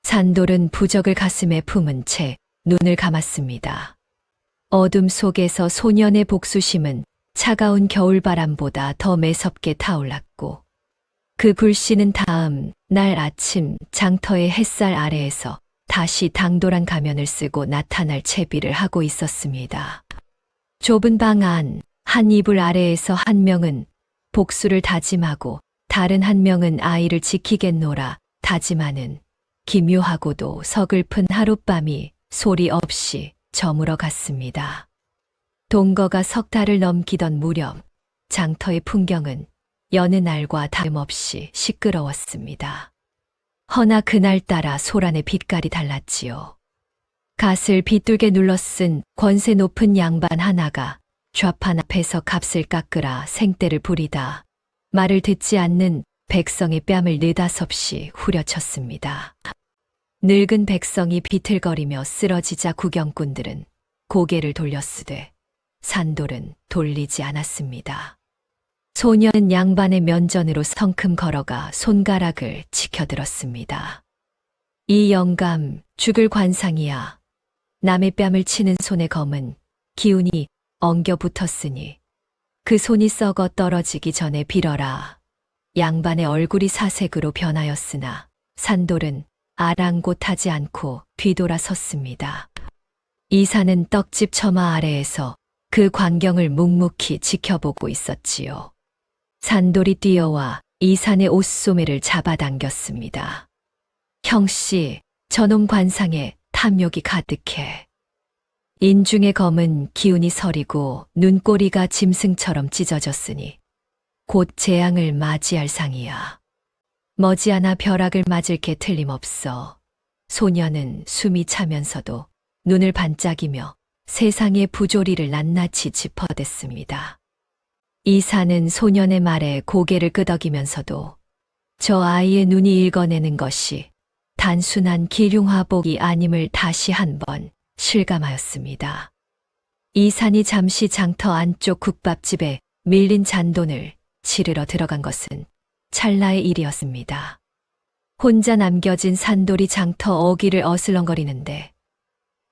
산돌은 부적을 가슴에 품은 채 눈을 감았습니다. 어둠 속에서 소년의 복수심은 차가운 겨울바람보다 더 매섭게 타올랐고 그 불씨는 다음 날 아침 장터의 햇살 아래에서 다시 당돌한 가면을 쓰고 나타날 채비를 하고 있었습니다. 좁은 방 안 한 이불 아래에서 한 명은 복수를 다짐하고 다른 한 명은 아이를 지키겠노라 다짐하는 기묘하고도 서글픈 하룻밤이 소리 없이 저물어 갔습니다. 동거가 석 달을 넘기던 무렵 장터의 풍경은 여느 날과 다름없이 시끄러웠습니다. 허나 그날따라 소란의 빛깔이 달랐지요. 갓을 비뚤게 눌러쓴 권세 높은 양반 하나가 좌판 앞에서 값을 깎으라 생떼를 부리다 말을 듣지 않는 백성의 뺨을 느닷없이 후려쳤습니다. 늙은 백성이 비틀거리며 쓰러지자 구경꾼들은 고개를 돌렸으되 산돌은 돌리지 않았습니다. 소년은 양반의 면전으로 성큼 걸어가 손가락을 치켜들었습니다. 이 영감, 죽을 관상이야. 남의 뺨을 치는 손의 검은 기운이 엉겨 붙었으니 그 손이 썩어 떨어지기 전에 빌어라. 양반의 얼굴이 사색으로 변하였으나 산돌은 아랑곳하지 않고 뒤돌아 섰습니다. 이사는 떡집 처마 아래에서 그 광경을 묵묵히 지켜보고 있었지요. 산돌이 뛰어와 이산의 옷소매를 잡아당겼습니다. 형씨, 저놈 관상에 탐욕이 가득해. 인중의 검은 기운이 서리고 눈꼬리가 짐승처럼 찢어졌으니 곧 재앙을 맞이할 상이야. 머지않아 벼락을 맞을 게 틀림없어. 소년은 숨이 차면서도 눈을 반짝이며 세상의 부조리를 낱낱이 짚어댔습니다. 이사는 소년의 말에 고개를 끄덕이면서도 저 아이의 눈이 읽어내는 것이 단순한 기륭화복이 아님을 다시 한번 실감하였습니다. 이산이 잠시 장터 안쪽 국밥집에 밀린 잔돈을 치르러 들어간 것은 찰나의 일이었습니다. 혼자 남겨진 산돌이 장터 어귀를 어슬렁거리는데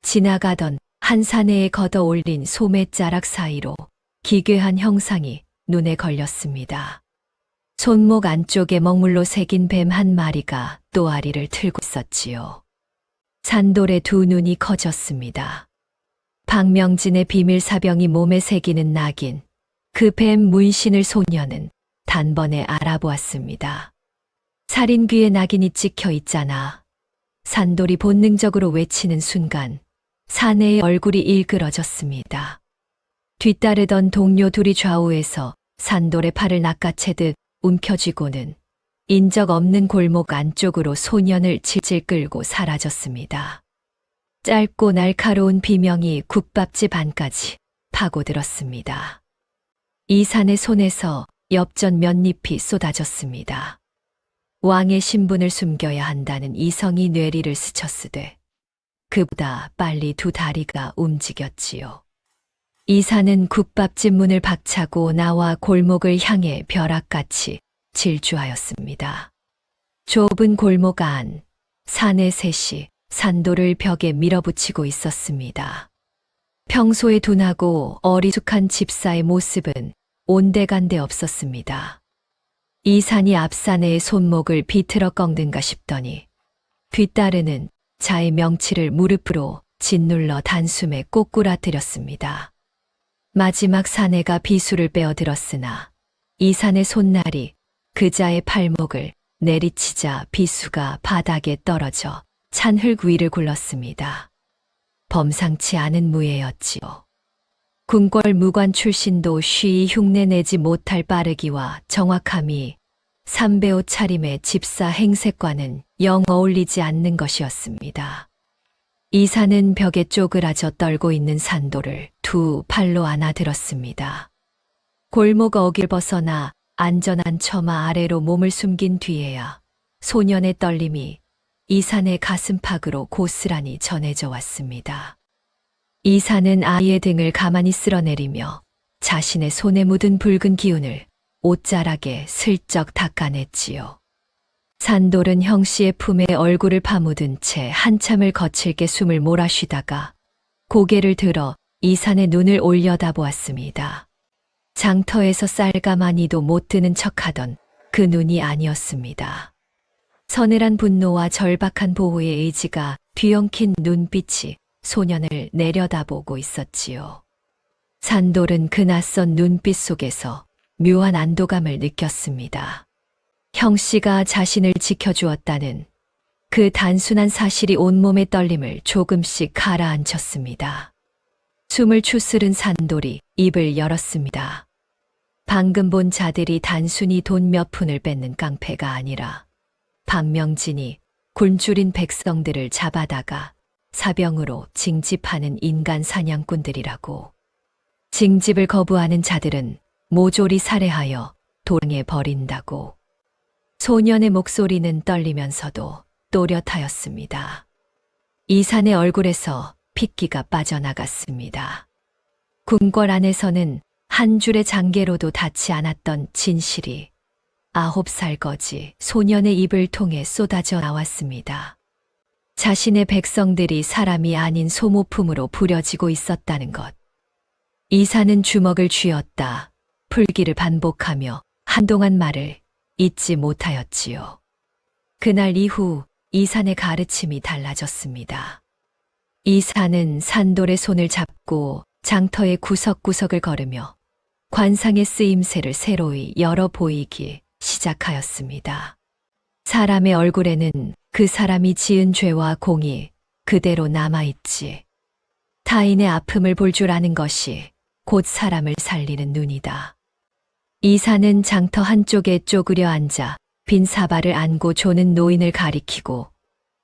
지나가던 한 사내에 걷어 올린 소매자락 사이로 기괴한 형상이 눈에 걸렸습니다. 손목 안쪽에 먹물로 새긴 뱀 한 마리가 또아리를 틀고 있었지요. 산돌의 두 눈이 커졌습니다. 박명진의 비밀 사병이 몸에 새기는 낙인, 그 뱀 문신을 소녀는 단번에 알아보았습니다. 살인귀에 낙인이 찍혀 있잖아. 산돌이 본능적으로 외치는 순간 사내의 얼굴이 일그러졌습니다. 뒤따르던 동료 둘이 좌우에서 산돌의 팔을 낚아채듯 움켜쥐고는 인적 없는 골목 안쪽으로 소년을 질질 끌고 사라졌습니다. 짧고 날카로운 비명이 국밥집 안까지 파고들었습니다. 이산의 손에서 엽전 몇 잎이 쏟아졌습니다. 왕의 신분을 숨겨야 한다는 이성이 뇌리를 스쳤으되 그보다 빨리 두 다리가 움직였지요. 이산은 국밥집 문을 박차고 나와 골목을 향해 벼락같이 질주하였습니다. 좁은 골목 안, 사내 셋이 산돌을 벽에 밀어붙이고 있었습니다. 평소에 둔하고 어리숙한 집사의 모습은 온데간데 없었습니다. 이산이 앞사내의 손목을 비틀어 꺾는가 싶더니 뒤따르는 자의 명치를 무릎으로 짓눌러 단숨에 꼬꾸라뜨렸습니다. 마지막 사내가 비수를 빼어들었으나 이산의 손날이 그자의 팔목을 내리치자 비수가 바닥에 떨어져 찬 흙 위를 굴렀습니다. 범상치 않은 무예였지요. 궁궐 무관 출신도 쉬이 흉내내지 못할 빠르기와 정확함이 삼배옷 차림의 집사 행색과는 영 어울리지 않는 것이었습니다. 이산은 벽에 쪼그라져 떨고 있는 산돌을 두 팔로 안아들었습니다. 골목 어길 벗어나 안전한 처마 아래로 몸을 숨긴 뒤에야 소년의 떨림이 이산의 가슴팍으로 고스란히 전해져 왔습니다. 이산은 아이의 등을 가만히 쓸어내리며 자신의 손에 묻은 붉은 기운을 옷자락에 슬쩍 닦아냈지요. 산돌은 형씨의 품에 얼굴을 파묻은 채 한참을 거칠게 숨을 몰아쉬다가 고개를 들어 이산의 눈을 올려다보았습니다. 장터에서 쌀가마니도 못 드는 척하던 그 눈이 아니었습니다. 서늘한 분노와 절박한 보호의 의지가 뒤엉킨 눈빛이 소년을 내려다보고 있었지요. 산돌은 그 낯선 눈빛 속에서 묘한 안도감을 느꼈습니다. 형씨가 자신을 지켜주었다는 그 단순한 사실이 온몸의 떨림을 조금씩 가라앉혔습니다. 숨을 추스른 산돌이 입을 열었습니다. 방금 본 자들이 단순히 돈 몇 푼을 뺏는 깡패가 아니라 박명진이 굶주린 백성들을 잡아다가 사병으로 징집하는 인간 사냥꾼들이라고. 징집을 거부하는 자들은 모조리 살해하여 도랑에 버린다고. 소년의 목소리는 떨리면서도 또렷하였습니다. 이산의 얼굴에서 핏기가 빠져나갔습니다. 궁궐 안에서는 한 줄의 장계로도 닿지 않았던 진실이 9살 거지 소년의 입을 통해 쏟아져 나왔습니다. 자신의 백성들이 사람이 아닌 소모품으로 부려지고 있었다는 것. 이산은 주먹을 쥐었다. 풀기를 반복하며 한동안 말을 잊지 못하였지요. 그날 이후 이산의 가르침이 달라졌습니다. 이산은 산돌의 손을 잡고 장터의 구석구석을 걸으며 관상의 쓰임새를 새로이 열어 보이기 시작하였습니다. 사람의 얼굴에는 그 사람이 지은 죄와 공이 그대로 남아있지. 타인의 아픔을 볼 줄 아는 것이 곧 사람을 살리는 눈이다. 이산은 장터 한쪽에 쪼그려 앉아 빈 사발을 안고 조는 노인을 가리키고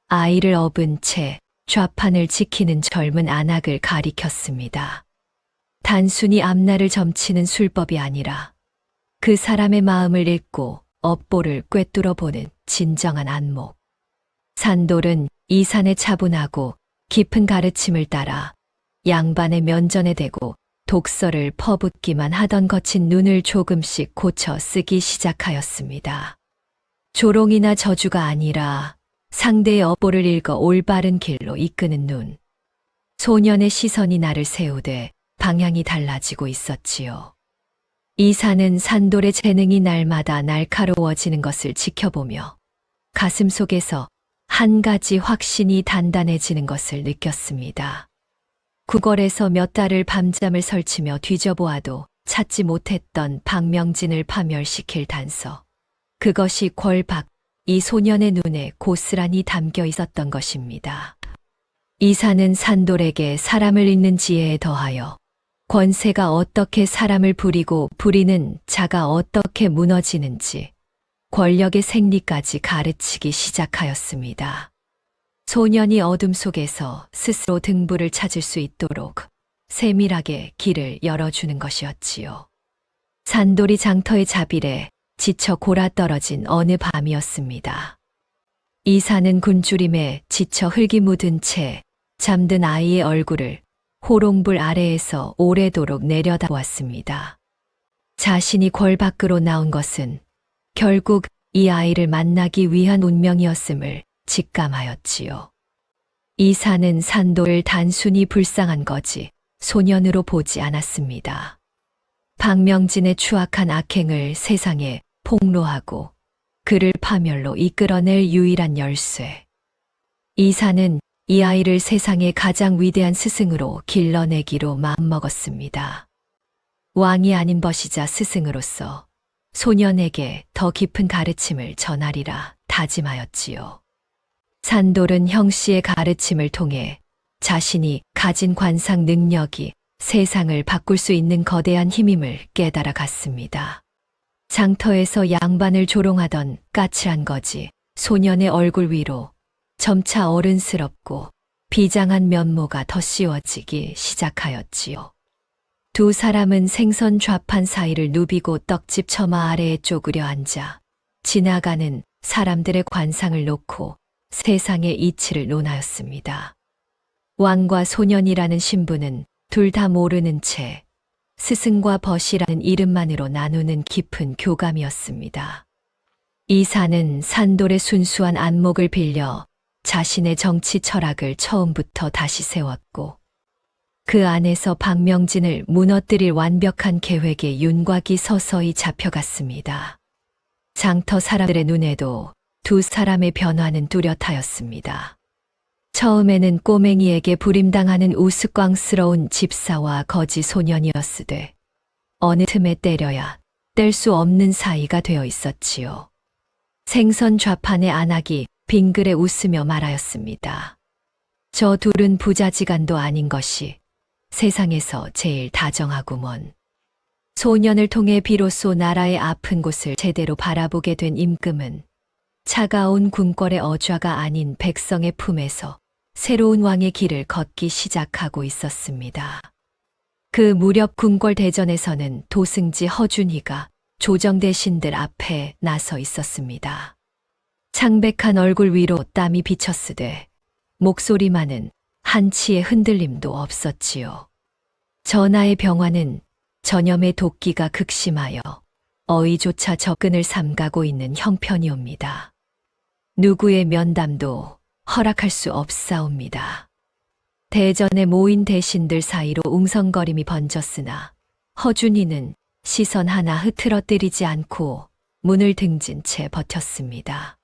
아이를 업은 채 좌판을 지키는 젊은 안악을 가리켰습니다. 단순히 앞날을 점치는 술법이 아니라 그 사람의 마음을 읽고 업보를 꿰뚫어 보는 진정한 안목. 산돌은 이산의 차분하고 깊은 가르침을 따라 양반의 면전에 대고 독서를 퍼붓기만 하던 거친 눈을 조금씩 고쳐 쓰기 시작하였습니다. 조롱이나 저주가 아니라 상대의 업보를 읽어 올바른 길로 이끄는 눈. 소년의 시선이 나를 세우되 방향이 달라지고 있었지요. 이사는 산돌의 재능이 날마다 날카로워지는 것을 지켜보며 가슴 속에서 한 가지 확신이 단단해지는 것을 느꼈습니다. 구걸에서 몇 달을 밤잠을 설치며 뒤져보아도 찾지 못했던 박명진을 파멸시킬 단서. 그것이 궐박, 이 소년의 눈에 고스란히 담겨 있었던 것입니다. 이사는 산돌에게 사람을 읽는 지혜에 더하여 권세가 어떻게 사람을 부리고 부리는 자가 어떻게 무너지는지 권력의 생리까지 가르치기 시작하였습니다. 소년이 어둠 속에서 스스로 등불을 찾을 수 있도록 세밀하게 길을 열어주는 것이었지요. 산돌이 장터의 자빌에 지쳐 골아떨어진 어느 밤이었습니다. 이사는 굶주림에 지쳐 흙이 묻은 채 잠든 아이의 얼굴을 호롱불 아래에서 오래도록 내려다보았습니다. 자신이 궐 밖으로 나온 것은 결국 이 아이를 만나기 위한 운명이었음을 직감하였지요. 이사는 산돌을 단순히 불쌍한 거지 소년으로 보지 않았습니다. 박명진의 추악한 악행을 세상에 폭로하고 그를 파멸로 이끌어낼 유일한 열쇠. 이사는 이 아이를 세상의 가장 위대한 스승으로 길러내기로 마음먹었습니다. 왕이 아닌 벗이자 스승으로서 소년에게 더 깊은 가르침을 전하리라 다짐하였지요. 산돌은 형씨의 가르침을 통해 자신이 가진 관상 능력이 세상을 바꿀 수 있는 거대한 힘임을 깨달아 갔습니다. 장터에서 양반을 조롱하던 까칠한 거지 소년의 얼굴 위로 점차 어른스럽고 비장한 면모가 덧씌워지기 시작하였지요. 두 사람은 생선 좌판 사이를 누비고 떡집 처마 아래에 쪼그려 앉아 지나가는 사람들의 관상을 놓고 세상의 이치를 논하였습니다. 왕과 소년이라는 신분은 둘 다 모르는 채 스승과 벗이라는 이름만으로 나누는 깊은 교감이었습니다. 이사는 산돌의 순수한 안목을 빌려 자신의 정치 철학을 처음부터 다시 세웠고 그 안에서 박명진을 무너뜨릴 완벽한 계획에 윤곽이 서서히 잡혀갔습니다. 장터 사람들의 눈에도 두 사람의 변화는 뚜렷하였습니다. 처음에는 꼬맹이에게 부림당하는 우스꽝스러운 집사와 거지 소년이었으되 어느 틈에 때려야 뗄 수 없는 사이가 되어 있었지요. 생선 좌판의 안악이 빙그레 웃으며 말하였습니다. 저 둘은 부자지간도 아닌 것이 세상에서 제일 다정하구먼. 소년을 통해 비로소 나라의 아픈 곳을 제대로 바라보게 된 임금은 차가운 궁궐의 어좌가 아닌 백성의 품에서 새로운 왕의 길을 걷기 시작하고 있었습니다. 그 무렵 궁궐 대전에서는 도승지 허준희가 조정 대신들 앞에 나서 있었습니다. 창백한 얼굴 위로 땀이 비쳤으되 목소리만은 한치의 흔들림도 없었지요. 전하의 병화는 전염의 독기가 극심하여 어이조차 접근을 삼가고 있는 형편이옵니다. 누구의 면담도 허락할 수 없사옵니다. 대전에 모인 대신들 사이로 웅성거림이 번졌으나 허준이는 시선 하나 흐트러뜨리지 않고 문을 등진 채 버텼습니다.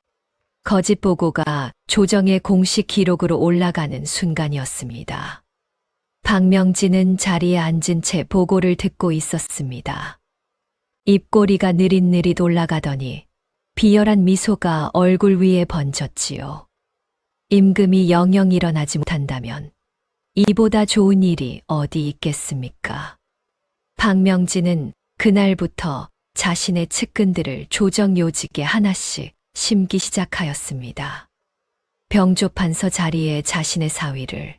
거짓 보고가 조정의 공식 기록으로 올라가는 순간이었습니다. 박명진은 자리에 앉은 채 보고를 듣고 있었습니다. 입꼬리가 느릿느릿 올라가더니 비열한 미소가 얼굴 위에 번졌지요. 임금이 영영 일어나지 못한다면 이보다 좋은 일이 어디 있겠습니까? 박명진은 그날부터 자신의 측근들을 조정 요직에 하나씩 심기 시작하였습니다. 병조판서 자리에 자신의 사위를,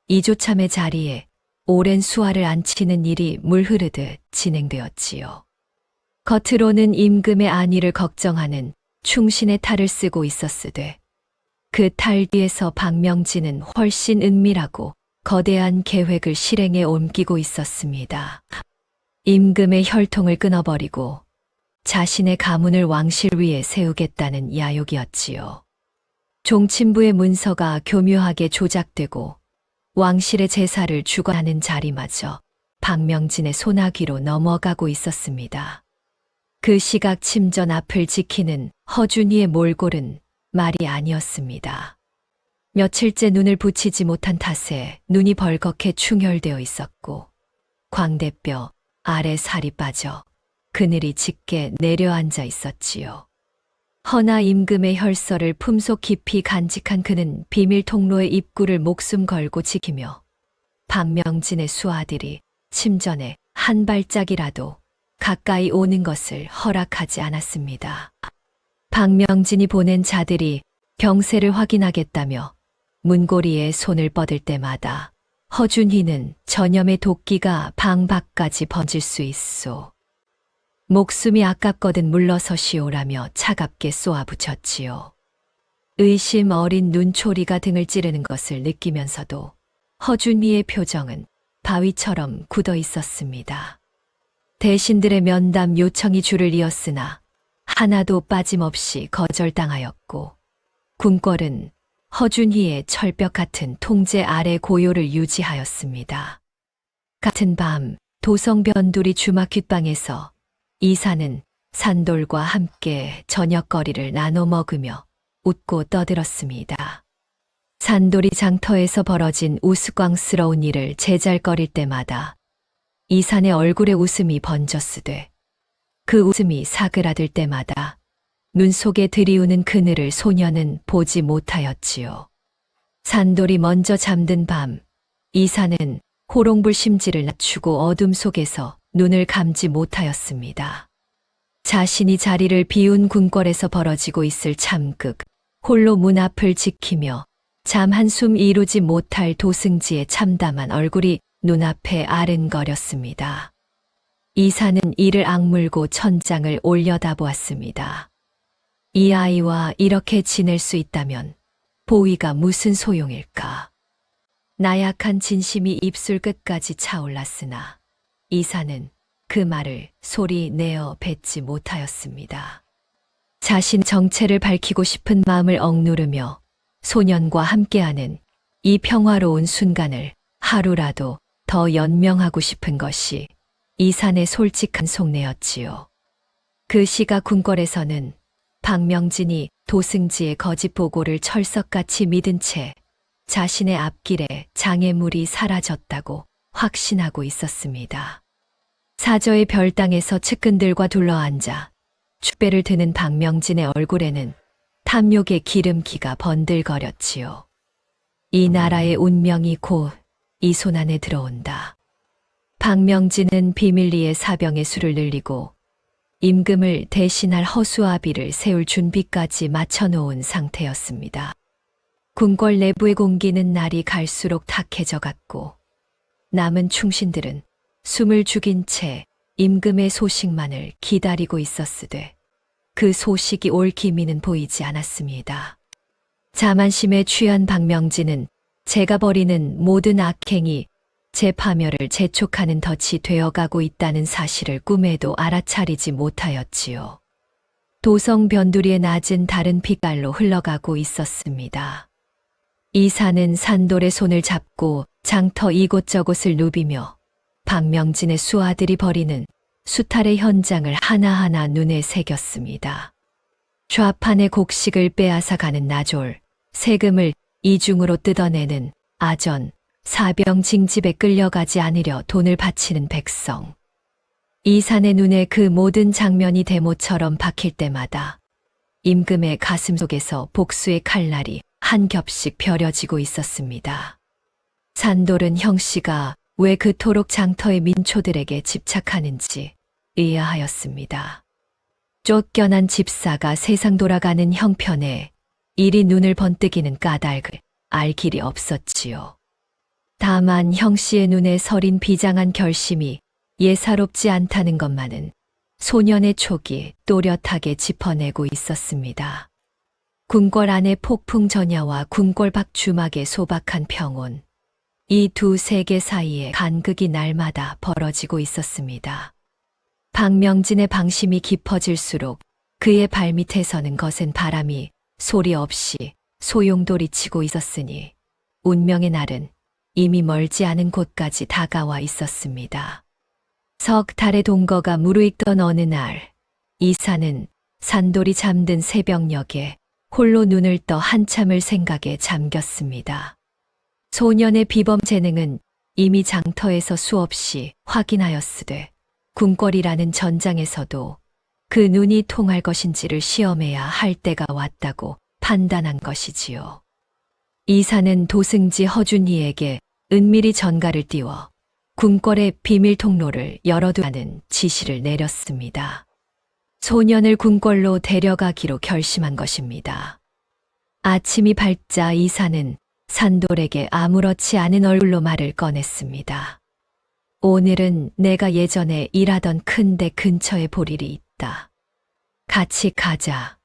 이조참의 자리에 오랜 수하를 앉히는 일이 물 흐르듯 진행되었지요. 겉으로는 임금의 안위를 걱정하는 충신의 탈을 쓰고 있었으되 그 탈 뒤에서 박명진은 훨씬 은밀하고 거대한 계획을 실행에 옮기고 있었습니다. 임금의 혈통을 끊어버리고 자신의 가문을 왕실 위에 세우겠다는 야욕이었지요. 종친부의 문서가 교묘하게 조작되고 왕실의 제사를 주관하는 자리마저 박명진의 소나귀로 넘어가고 있었습니다. 그 시각 침전 앞을 지키는 허준이의 몰골은 말이 아니었습니다. 며칠째 눈을 붙이지 못한 탓에 눈이 벌겋게 충혈되어 있었고 광대뼈 아래 살이 빠져 그늘이 짙게 내려앉아 있었지요. 허나 임금의 혈서를 품속 깊이 간직한 그는 비밀 통로의 입구를 목숨 걸고 지키며 박명진의 수하들이 침전에 한 발짝이라도 가까이 오는 것을 허락하지 않았습니다. 박명진이 보낸 자들이 병세를 확인하겠다며 문고리에 손을 뻗을 때마다 허준희는 전염의 도끼가 방 밖까지 번질 수 있소. 목숨이 아깝거든 물러서시오라며 차갑게 쏘아붙였지요. 의심 어린 눈초리가 등을 찌르는 것을 느끼면서도 허준희의 표정은 바위처럼 굳어 있었습니다. 대신들의 면담 요청이 줄을 이었으나 하나도 빠짐없이 거절당하였고 궁궐은 허준희의 철벽 같은 통제 아래 고요를 유지하였습니다. 같은 밤 도성변두리 주막 귓방에서 이사는 산돌과 함께 저녁거리를 나눠 먹으며 웃고 떠들었습니다. 산돌이 장터에서 벌어진 우스꽝스러운 일을 제잘거릴 때마다 이산의 얼굴에 웃음이 번졌으되 그 웃음이 사그라들 때마다 눈 속에 들이우는 그늘을 소녀는 보지 못하였지요. 산돌이 먼저 잠든 밤 이사는 호롱불 심지를 낮추고 어둠 속에서 눈을 감지 못하였습니다. 자신이 자리를 비운 궁궐에서 벌어지고 있을 참극, 홀로 문 앞을 지키며 잠 한숨 이루지 못할 도승지의 참담한 얼굴이 눈앞에 아른거렸습니다. 이사는 이를 악물고 천장을 올려다보았습니다. 이 아이와 이렇게 지낼 수 있다면 보위가 무슨 소용일까? 나약한 진심이 입술 끝까지 차올랐으나 이사는 그 말을 소리 내어 뱉지 못하였습니다. 자신 정체를 밝히고 싶은 마음을 억누르며 소년과 함께하는 이 평화로운 순간을 하루라도 더 연명하고 싶은 것이 이산의 솔직한 속내였지요. 그 시각 궁궐에서는 박명진이 도승지의 거짓 보고를 철석같이 믿은 채 자신의 앞길에 장애물이 사라졌다고 확신하고 있었습니다. 사저의 별당에서 측근들과 둘러앉아 축배를 드는 박명진의 얼굴에는 탐욕의 기름기가 번들거렸지요. 이 나라의 운명이 곧 이 손 안에 들어온다. 박명진은 비밀리에 사병의 수를 늘리고 임금을 대신할 허수아비를 세울 준비까지 마쳐놓은 상태였습니다. 궁궐 내부의 공기는 날이 갈수록 탁해져 갔고 남은 충신들은 숨을 죽인 채 임금의 소식만을 기다리고 있었으되 그 소식이 올 기미는 보이지 않았습니다. 자만심에 취한 박명진은 제가 벌이는 모든 악행이 제 파멸을 재촉하는 덫이 되어가고 있다는 사실을 꿈에도 알아차리지 못하였지요. 도성 변두리의 낮은 달은 빛깔로 흘러가고 있었습니다. 이사는 산돌의 손을 잡고 장터 이곳저곳을 누비며 박명진의 수하들이 벌이는 수탈의 현장을 하나하나 눈에 새겼습니다. 좌판의 곡식을 빼앗아 가는 나졸, 세금을 이중으로 뜯어내는 아전, 사병 징집에 끌려가지 않으려 돈을 바치는 백성. 이산의 눈에 그 모든 장면이 대모처럼 박힐 때마다 임금의 가슴 속에서 복수의 칼날이 한 겹씩 벼려지고 있었습니다. 산돌은 형씨가 왜 그토록 장터의 민초들에게 집착하는지 의아하였습니다. 쫓겨난 집사가 세상 돌아가는 형편에 이리 눈을 번뜩이는 까닭을 알 길이 없었지요. 다만 형씨의 눈에 서린 비장한 결심이 예사롭지 않다는 것만은 소년의 촉이 또렷하게 짚어내고 있었습니다. 궁궐 안의 폭풍 전야와 궁궐 밖 주막의 소박한 평온, 이 두 세계 사이에 간극이 날마다 벌어지고 있었습니다. 박명진의 방심이 깊어질수록 그의 발밑에서는 거센 바람이 소리 없이 소용돌이 치고 있었으니 운명의 날은 이미 멀지 않은 곳까지 다가와 있었습니다. 석 달의 동거가 무르익던 어느 날, 이사는 산돌이 잠든 새벽녘에 홀로 눈을 떠 한참을 생각에 잠겼습니다. 소년의 비범 재능은 이미 장터에서 수없이 확인하였으되 궁궐이라는 전장에서도 그 눈이 통할 것인지를 시험해야 할 때가 왔다고 판단한 것이지요. 이사는 도승지 허준이에게 은밀히 전가를 띄워 궁궐의 비밀 통로를 열어두라는 지시를 내렸습니다. 소년을 궁궐로 데려가기로 결심한 것입니다. 아침이 밝자 이사는 산돌에게 아무렇지 않은 얼굴로 말을 꺼냈습니다. 오늘은 내가 예전에 일하던 큰 데 근처에 볼 일이 있다. 같이 가자.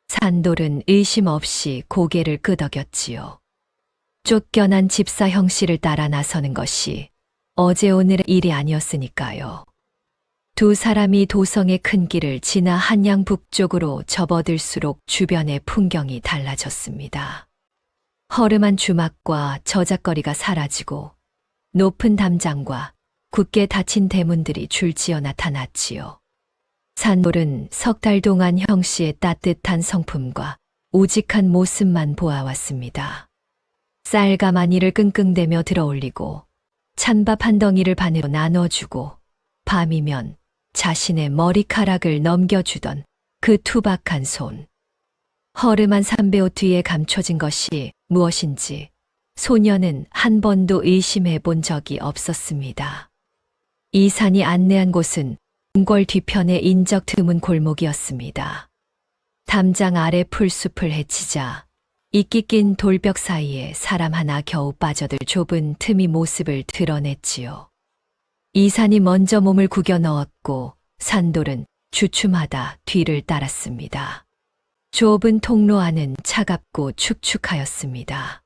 산돌은 의심 없이 고개를 끄덕였지요. 쫓겨난 집사 형씨를 따라 나서는 것이 어제 오늘의 일이 아니었으니까요. 두 사람이 도성의 큰 길을 지나 한양 북쪽으로 접어들수록 주변의 풍경이 달라졌습니다. 허름한 주막과 저작거리가 사라지고 높은 담장과 굳게 닫힌 대문들이 줄지어 나타났지요. 산돌은 석 달 동안 형씨의 따뜻한 성품과 우직한 모습만 보아왔습니다. 쌀가마니를 끙끙대며 들어올리고 찬밥 한 덩이를 반으로 나눠주고 밤이면 자신의 머리카락을 넘겨주던 그 투박한 손. 허름한 삼배옷 뒤에 감춰진 것이 무엇인지 소녀는 한 번도 의심해 본 적이 없었습니다. 이산이 안내한 곳은 궁궐 뒤편의 인적 드문 골목이었습니다. 담장 아래 풀숲을 헤치자 이끼 낀 돌벽 사이에 사람 하나 겨우 빠져들 좁은 틈이 모습을 드러냈지요. 이산이 먼저 몸을 구겨 넣었고 산돌은 주춤하다 뒤를 따랐습니다. 좁은 통로 안은 차갑고 축축하였습니다.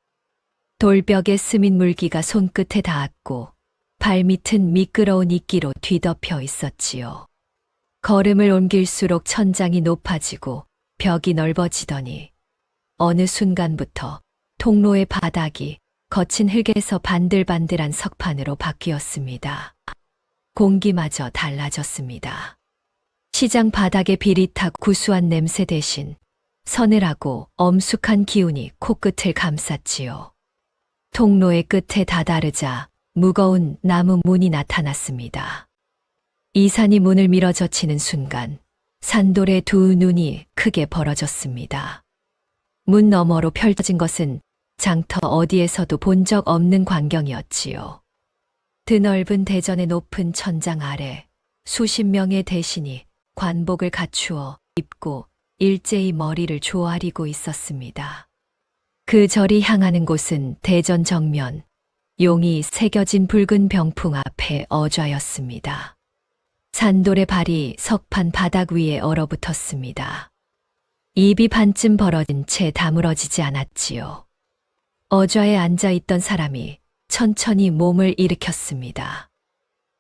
돌벽에 스민 물기가 손끝에 닿았고 발밑은 미끄러운 이끼로 뒤덮여 있었지요. 걸음을 옮길수록 천장이 높아지고 벽이 넓어지더니 어느 순간부터 통로의 바닥이 거친 흙에서 반들반들한 석판으로 바뀌었습니다. 공기마저 달라졌습니다. 시장 바닥의 비릿하고 구수한 냄새 대신 서늘하고 엄숙한 기운이 코끝을 감쌌지요. 통로의 끝에 다다르자 무거운 나무 문이 나타났습니다. 이산이 문을 밀어 젖히는 순간 산돌의 두 눈이 크게 벌어졌습니다. 문 너머로 펼쳐진 것은 장터 어디에서도 본 적 없는 광경이었지요. 드넓은 대전의 높은 천장 아래 수십 명의 대신이 관복을 갖추어 입고 일제히 머리를 조아리고 있었습니다. 그 절이 향하는 곳은 대전 정면, 용이 새겨진 붉은 병풍 앞에 어좌였습니다. 산돌의 발이 석판 바닥 위에 얼어붙었습니다. 입이 반쯤 벌어진 채 다물어지지 않았지요. 어좌에 앉아있던 사람이 천천히 몸을 일으켰습니다.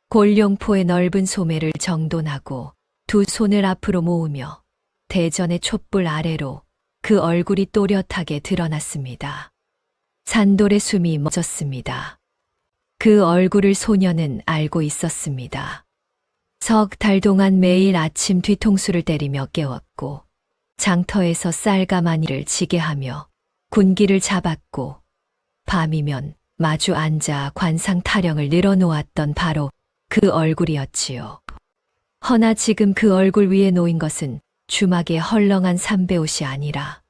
골룡포의 넓은 소매를 정돈하고 두 손을 앞으로 모으며 대전의 촛불 아래로 그 얼굴이 또렷하게 드러났습니다. 산돌의 숨이 멎었습니다. 그 얼굴을 소녀는 알고 있었습니다. 석 달 동안 매일 아침 뒤통수를 때리며 깨웠고 장터에서 쌀가마니를 지게 하며 군기를 잡았고 밤이면 마주 앉아 관상 타령을 늘어놓았던 바로 그 얼굴이었지요. 허나 지금 그 얼굴 위에 놓인 것은 주막의 헐렁한 삼배옷이 아니라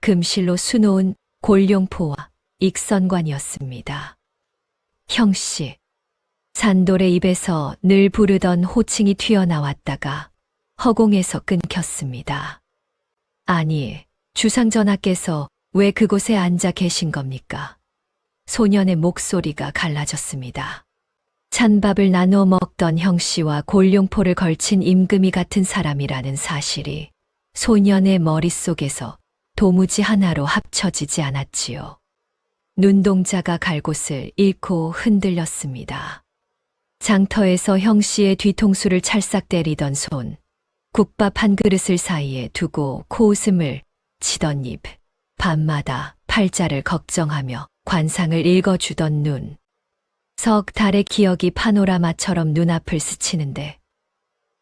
금실로 수놓은 골룡포와 익선관이었습니다. 형씨. 산돌의 입에서 늘 부르던 호칭이 튀어나왔다가 허공에서 끊겼습니다. 아니, 주상전하께서 왜 그곳에 앉아 계신 겁니까? 소년의 목소리가 갈라졌습니다. 찬밥을 나누어 먹던 형씨와 골룡포를 걸친 임금이 같은 사람이라는 사실이 소년의 머릿속에서 도무지 하나로 합쳐지지 않았지요. 눈동자가 갈 곳을 잃고 흔들렸습니다. 장터에서 형씨의 뒤통수를 찰싹 때리던 손, 국밥 한 그릇을 사이에 두고 코웃음을 치던 입, 밤마다 팔자를 걱정하며 관상을 읽어주던 눈. 석 달의 기억이 파노라마처럼 눈앞을 스치는데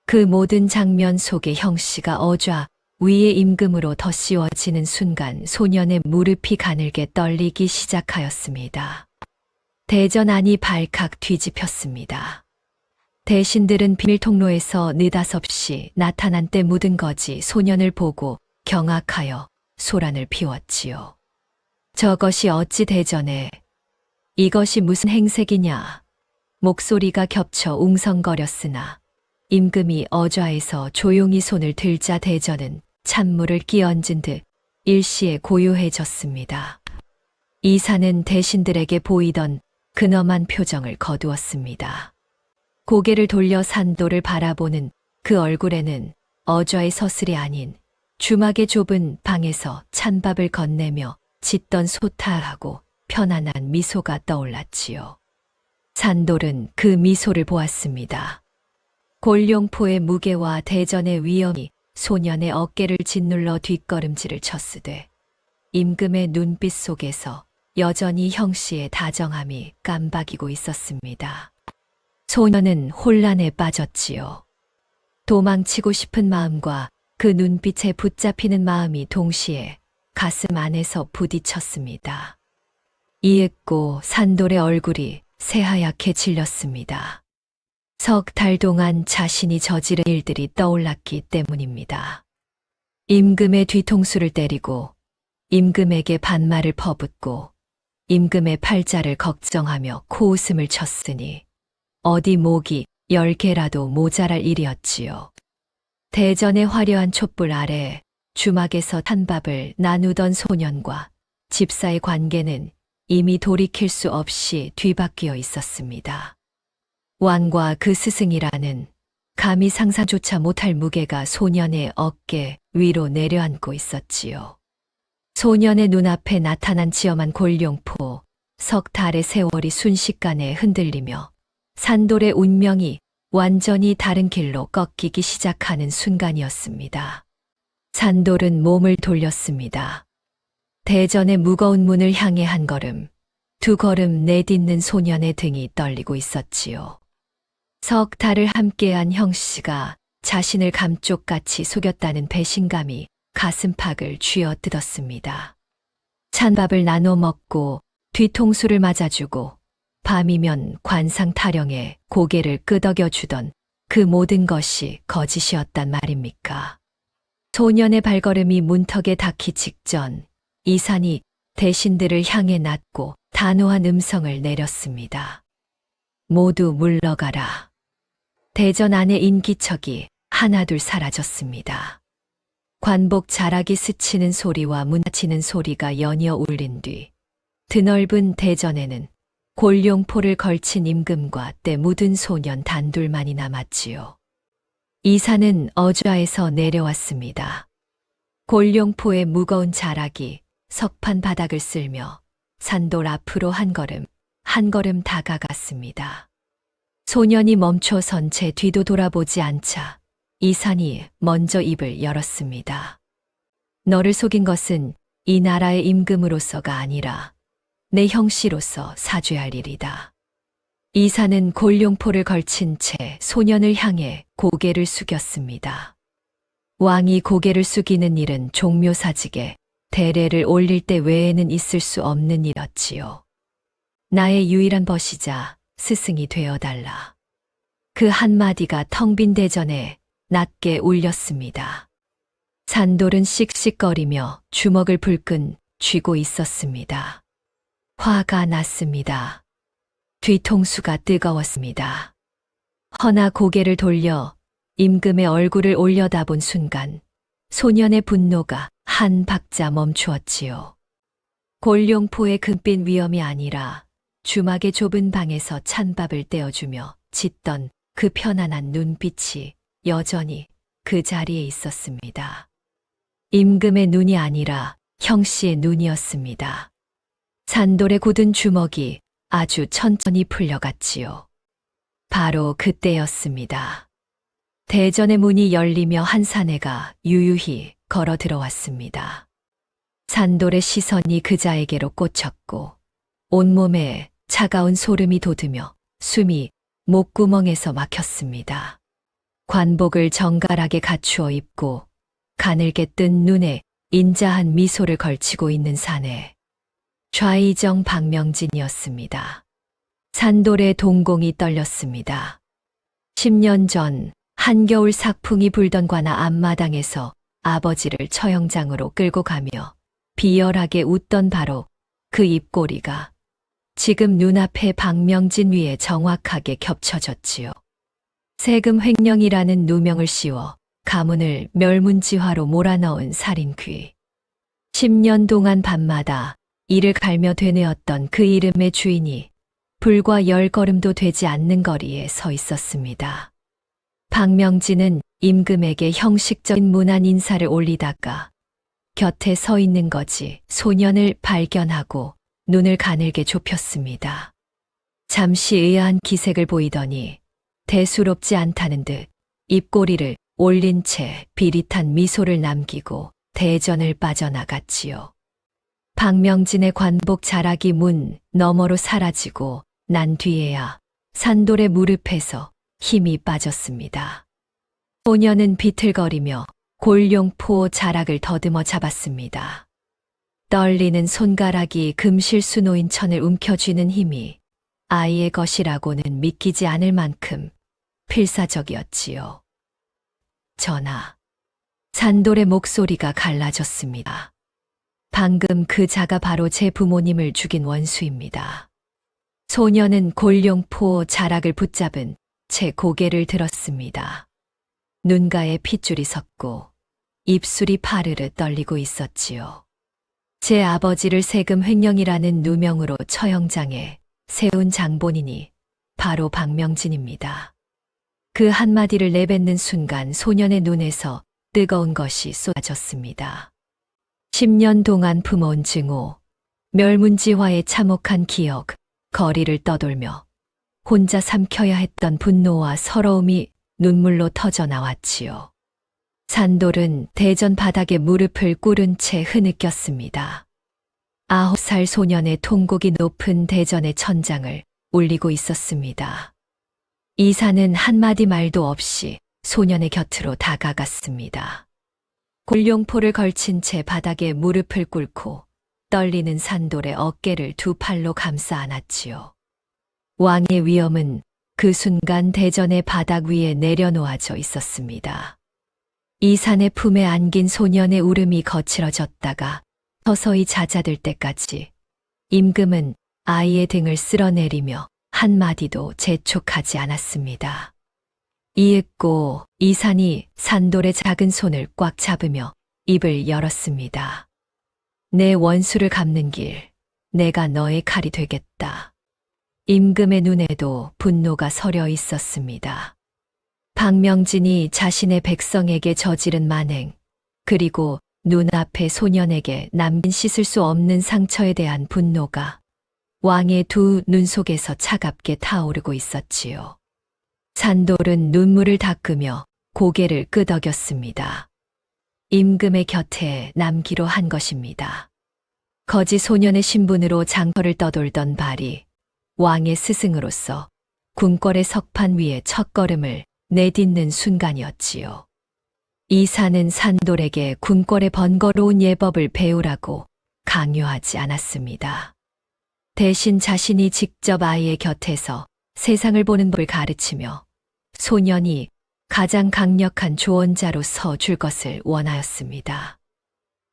그 모든 장면 속에 형씨가 어좌 위에 임금으로 덧씌워지는 순간 소년의 무릎이 가늘게 떨리기 시작하였습니다. 대전 안이 발칵 뒤집혔습니다. 대신들은 비밀 통로에서 느닷없이 나타난 때 묻은 거지 소년을 보고 경악하여 소란을 피웠지요. 저것이 어찌 대전에 이것이 무슨 행색이냐. 목소리가 겹쳐 웅성거렸으나 임금이 어좌에서 조용히 손을 들자 대전은 찬물을 끼얹은 듯 일시에 고요해졌습니다. 이사는 대신들에게 보이던 근엄한 표정을 거두었습니다. 고개를 돌려 산도를 바라보는 그 얼굴에는 어좌의 서슬이 아닌 주막의 좁은 방에서 찬밥을 건네며 짓던 소탈하고 편안한 미소가 떠올랐지요. 산돌은 그 미소를 보았습니다. 골룡포의 무게와 대전의 위엄이 소년의 어깨를 짓눌러 뒷걸음질을 쳤으되 임금의 눈빛 속에서 여전히 형씨의 다정함이 깜박이고 있었습니다. 소년은 혼란에 빠졌지요. 도망치고 싶은 마음과 그 눈빛에 붙잡히는 마음이 동시에 가슴 안에서 부딪혔습니다. 이윽고 산돌의 얼굴이 새하얗게 질렸습니다. 석 달 동안 자신이 저지른 일들이 떠올랐기 때문입니다. 임금의 뒤통수를 때리고 임금에게 반말을 퍼붓고 임금의 팔자를 걱정하며 코웃음을 쳤으니 어디 목이 10개라도 모자랄 일이었지요. 대전의 화려한 촛불 아래 주막에서 탄밥을 나누던 소년과 집사의 관계는 이미 돌이킬 수 없이 뒤바뀌어 있었습니다. 왕과 그 스승이라는 감히 상상조차 못할 무게가 소년의 어깨 위로 내려앉고 있었지요. 소년의 눈앞에 나타난 지엄한 골룡포, 석 달의 세월이 순식간에 흔들리며 산돌의 운명이 완전히 다른 길로 꺾이기 시작하는 순간이었습니다. 산돌은 몸을 돌렸습니다. 대전의 무거운 문을 향해 한 걸음, 두 걸음 내딛는 소년의 등이 떨리고 있었지요. 석 달을 함께한 형씨가 자신을 감쪽같이 속였다는 배신감이 가슴팍을 쥐어뜯었습니다. 찬밥을 나눠 먹고 뒤통수를 맞아주고 밤이면 관상 타령에 고개를 끄덕여주던 그 모든 것이 거짓이었단 말입니까? 소년의 발걸음이 문턱에 닿기 직전 이산이 대신들을 향해 낮고 단호한 음성을 내렸습니다. 모두 물러가라. 대전 안의 인기척이 하나둘 사라졌습니다. 관복 자락이 스치는 소리와 문 닫히는 소리가 연이어 울린 뒤 드넓은 대전에는 골룡포를 걸친 임금과 때 묻은 소년 단둘만이 남았지요. 이사는 어좌에서 내려왔습니다. 골룡포의 무거운 자락이 석판 바닥을 쓸며 산돌 앞으로 한 걸음 다가갔습니다. 소년이 멈춰선 채 뒤도 돌아보지 않자 이산이 먼저 입을 열었습니다. 너를 속인 것은 이 나라의 임금으로서가 아니라 내 형씨로서 사죄할 일이다. 이사는 골룡포를 걸친 채 소년을 향해 고개를 숙였습니다. 왕이 고개를 숙이는 일은 종묘사직에 대례를 올릴 때 외에는 있을 수 없는 일이었지요. 나의 유일한 벗이자 스승이 되어달라. 그 한마디가 텅 빈 대전에 낮게 울렸습니다. 산돌은 씩씩거리며 주먹을 불끈 쥐고 있었습니다. 화가 났습니다. 뒤통수가 뜨거웠습니다. 허나 고개를 돌려 임금의 얼굴을 올려다본 순간 소년의 분노가 한 박자 멈추었지요. 골룡포의 금빛 위엄이 아니라 주막의 좁은 방에서 찬밥을 떼어주며 짓던 그 편안한 눈빛이 여전히 그 자리에 있었습니다. 임금의 눈이 아니라 형씨의 눈이었습니다. 산돌의 굳은 주먹이 아주 천천히 풀려갔지요. 바로 그때였습니다. 대전의 문이 열리며 한 사내가 유유히 걸어 들어왔습니다. 산돌의 시선이 그자에게로 꽂혔고 온몸에 차가운 소름이 돋으며 숨이 목구멍에서 막혔습니다. 관복을 정갈하게 갖추어 입고 가늘게 뜬 눈에 인자한 미소를 걸치고 있는 사내. 좌의정 박명진이었습니다. 산돌의 동공이 떨렸습니다. 10년 전 한겨울 삭풍이 불던 관아 앞마당에서 아버지를 처형장으로 끌고 가며 비열하게 웃던 바로 그 입꼬리가 지금 눈앞에 박명진 위에 정확하게 겹쳐졌지요. 세금 횡령이라는 누명을 씌워 가문을 멸문지화로 몰아넣은 살인귀. 10년 동안 밤마다 이를 갈며 되뇌었던 그 이름의 주인이 불과 10걸음도 되지 않는 거리에 서 있었습니다. 박명진은 임금에게 형식적인 문안 인사를 올리다가 곁에 서 있는 거지 소년을 발견하고 눈을 가늘게 좁혔습니다. 잠시 의아한 기색을 보이더니 대수롭지 않다는 듯 입꼬리를 올린 채 비릿한 미소를 남기고 대전을 빠져나갔지요. 박명진의 관복 자락이 문 너머로 사라지고 난 뒤에야 산돌의 무릎에서 힘이 빠졌습니다. 소녀는 비틀거리며 골룡포 자락을 더듬어 잡았습니다. 떨리는 손가락이 금실수 놓인 천을 움켜쥐는 힘이 아이의 것이라고는 믿기지 않을 만큼 필사적이었지요. 전하. 산돌의 목소리가 갈라졌습니다. 방금 그 자가 바로 제 부모님을 죽인 원수입니다. 소녀는 골룡포 자락을 붙잡은 채 고개를 들었습니다. 눈가에 핏줄이 섰고 입술이 파르르 떨리고 있었지요. 제 아버지를 세금 횡령이라는 누명으로 처형장에 세운 장본인이 바로 박명진입니다. 그 한마디를 내뱉는 순간 소년의 눈에서 뜨거운 것이 쏟아졌습니다. 10년 동안 품어온 증오, 멸문지화의 참혹한 기억, 거리를 떠돌며 혼자 삼켜야 했던 분노와 서러움이 눈물로 터져 나왔지요. 산돌은 대전 바닥에 무릎을 꿇은 채 흐느꼈습니다. 9살 소년의 통곡이 높은 대전의 천장을 울리고 있었습니다. 이사는 한마디 말도 없이 소년의 곁으로 다가갔습니다. 골룡포를 걸친 채 바닥에 무릎을 꿇고 떨리는 산돌의 어깨를 두 팔로 감싸 안았지요. 왕의 위엄은 그 순간 대전의 바닥 위에 내려놓아져 있었습니다. 이산의 품에 안긴 소년의 울음이 거칠어졌다가 서서히 잦아들 때까지 임금은 아이의 등을 쓸어내리며 한마디도 재촉하지 않았습니다. 이윽고 이산이 산돌의 작은 손을 꽉 잡으며 입을 열었습니다. 내 원수를 갚는 길, 내가 너의 칼이 되겠다. 임금의 눈에도 분노가 서려 있었습니다. 박명진이 자신의 백성에게 저지른 만행, 그리고 눈앞의 소년에게 남긴 씻을 수 없는 상처에 대한 분노가 왕의 두 눈 속에서 차갑게 타오르고 있었지요. 산돌은 눈물을 닦으며 고개를 끄덕였습니다. 임금의 곁에 남기로 한 것입니다. 거지 소년의 신분으로 장터를 떠돌던 발이 왕의 스승으로서 궁궐의 석판 위에 첫걸음을 내딛는 순간이었지요. 이사는 산돌에게 궁궐의 번거로운 예법을 배우라고 강요하지 않았습니다. 대신 자신이 직접 아이의 곁에서 세상을 보는 법을 가르치며 소년이 가장 강력한 조언자로 서 줄 것을 원하였습니다.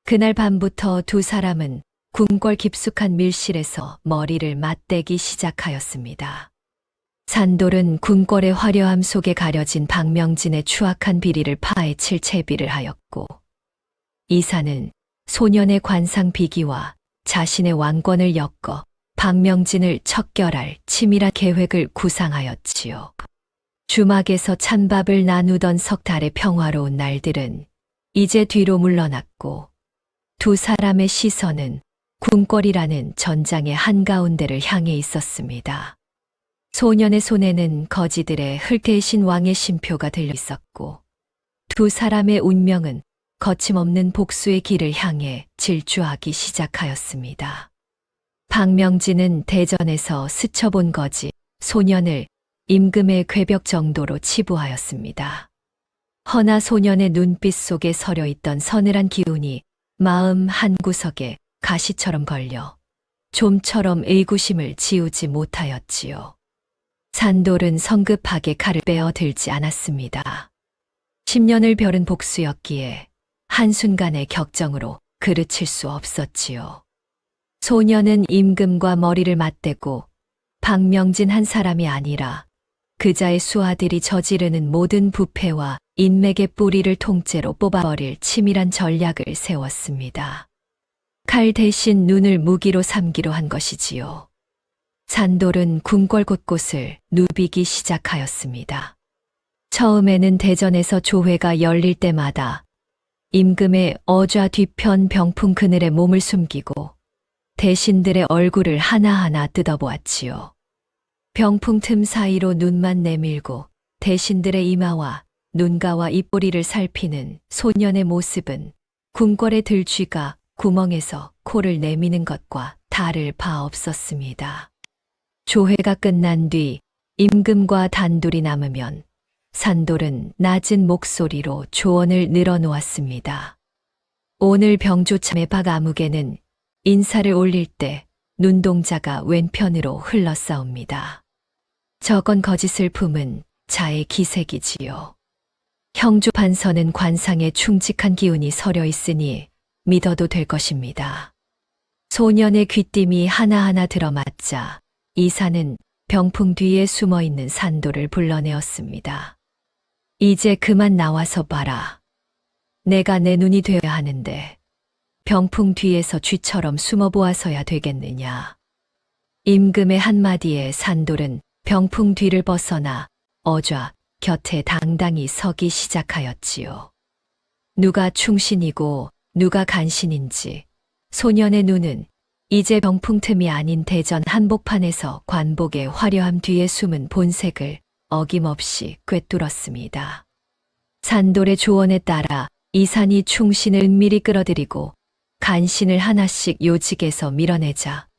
그날 밤부터 두 사람은 궁궐 깊숙한 밀실에서 머리를 맞대기 시작하였습니다. 산돌은 궁궐의 화려함 속에 가려진 박명진의 추악한 비리를 파헤칠 채비를 하였고, 이사는 소년의 관상 비기와 자신의 왕권을 엮어 박명진을 척결할 치밀한 계획을 구상하였지요. 주막에서 찬밥을 나누던 석 달의 평화로운 날들은 이제 뒤로 물러났고, 두 사람의 시선은 궁궐이라는 전장의 한가운데를 향해 있었습니다. 소년의 손에는 거지들의 흙대신 왕의 신표가 들려 있었고, 두 사람의 운명은 거침없는 복수의 길을 향해 질주하기 시작하였습니다. 박명진은 대전에서 스쳐본 거지 소년을 임금의 궤벽 정도로 치부하였습니다. 허나 소년의 눈빛 속에 서려 있던 서늘한 기운이 마음 한구석에 가시처럼 걸려 좀처럼 의구심을 지우지 못하였지요. 산돌은 성급하게 칼을 빼어 들지 않았습니다. 10년을 벼른 복수였기에 한순간의 격정으로 그르칠 수 없었지요. 소년은 임금과 머리를 맞대고 박명진 한 사람이 아니라 그자의 수하들이 저지르는 모든 부패와 인맥의 뿌리를 통째로 뽑아버릴 치밀한 전략을 세웠습니다. 칼 대신 눈을 무기로 삼기로 한 것이지요. 산돌은 궁궐 곳곳을 누비기 시작하였습니다. 처음에는 대전에서 조회가 열릴 때마다 임금의 어좌 뒤편 병풍 그늘에 몸을 숨기고 대신들의 얼굴을 하나하나 뜯어보았지요. 병풍 틈 사이로 눈만 내밀고 대신들의 이마와 눈가와 입꼬리를 살피는 소년의 모습은 궁궐의 들쥐가 구멍에서 코를 내미는 것과 다를 바 없었습니다. 조회가 끝난 뒤 임금과 단둘이 남으면 산돌은 낮은 목소리로 조언을 늘어놓았습니다. 오늘 병조참의 박아무개는 인사를 올릴 때 눈동자가 왼편으로 흘러싸웁니다. 저건 거짓을 품은 자의 기색이지요. 형조 판서는 관상에 충직한 기운이 서려 있으니 믿어도 될 것입니다. 소년의 귀띔이 하나하나 들어맞자 이사는 병풍 뒤에 숨어있는 산돌을 불러내었습니다. 이제 그만 나와서 봐라. 내가 내 눈이 되어야 하는데 병풍 뒤에서 쥐처럼 숨어보아서야 되겠느냐. 임금의 한마디에 산돌은 병풍 뒤를 벗어나 어좌 곁에 당당히 서기 시작하였지요. 누가 충신이고 누가 간신인지 소년의 눈은 이제 병풍 틈이 아닌 대전 한복판에서 관복의 화려함 뒤에 숨은 본색을 어김없이 꿰뚫었습니다. 산돌의 조언에 따라 이산이 충신을 은밀히 끌어들이고 간신을 하나씩 요직에서 밀어내자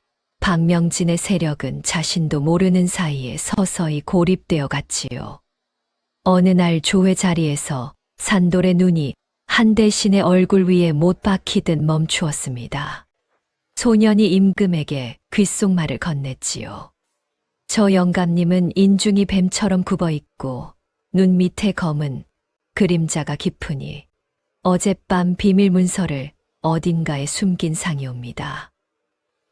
박명진의 세력은 자신도 모르는 사이에 서서히 고립되어 갔지요. 어느 날 조회 자리에서 산돌의 눈이 한 대신의 얼굴 위에 못 박히듯 멈추었습니다. 소년이 임금에게 귓속말을 건넸지요. 저 영감님은 인중이 뱀처럼 굽어있고 눈 밑에 검은 그림자가 깊으니 어젯밤 비밀 문서를 어딘가에 숨긴 상이옵니다.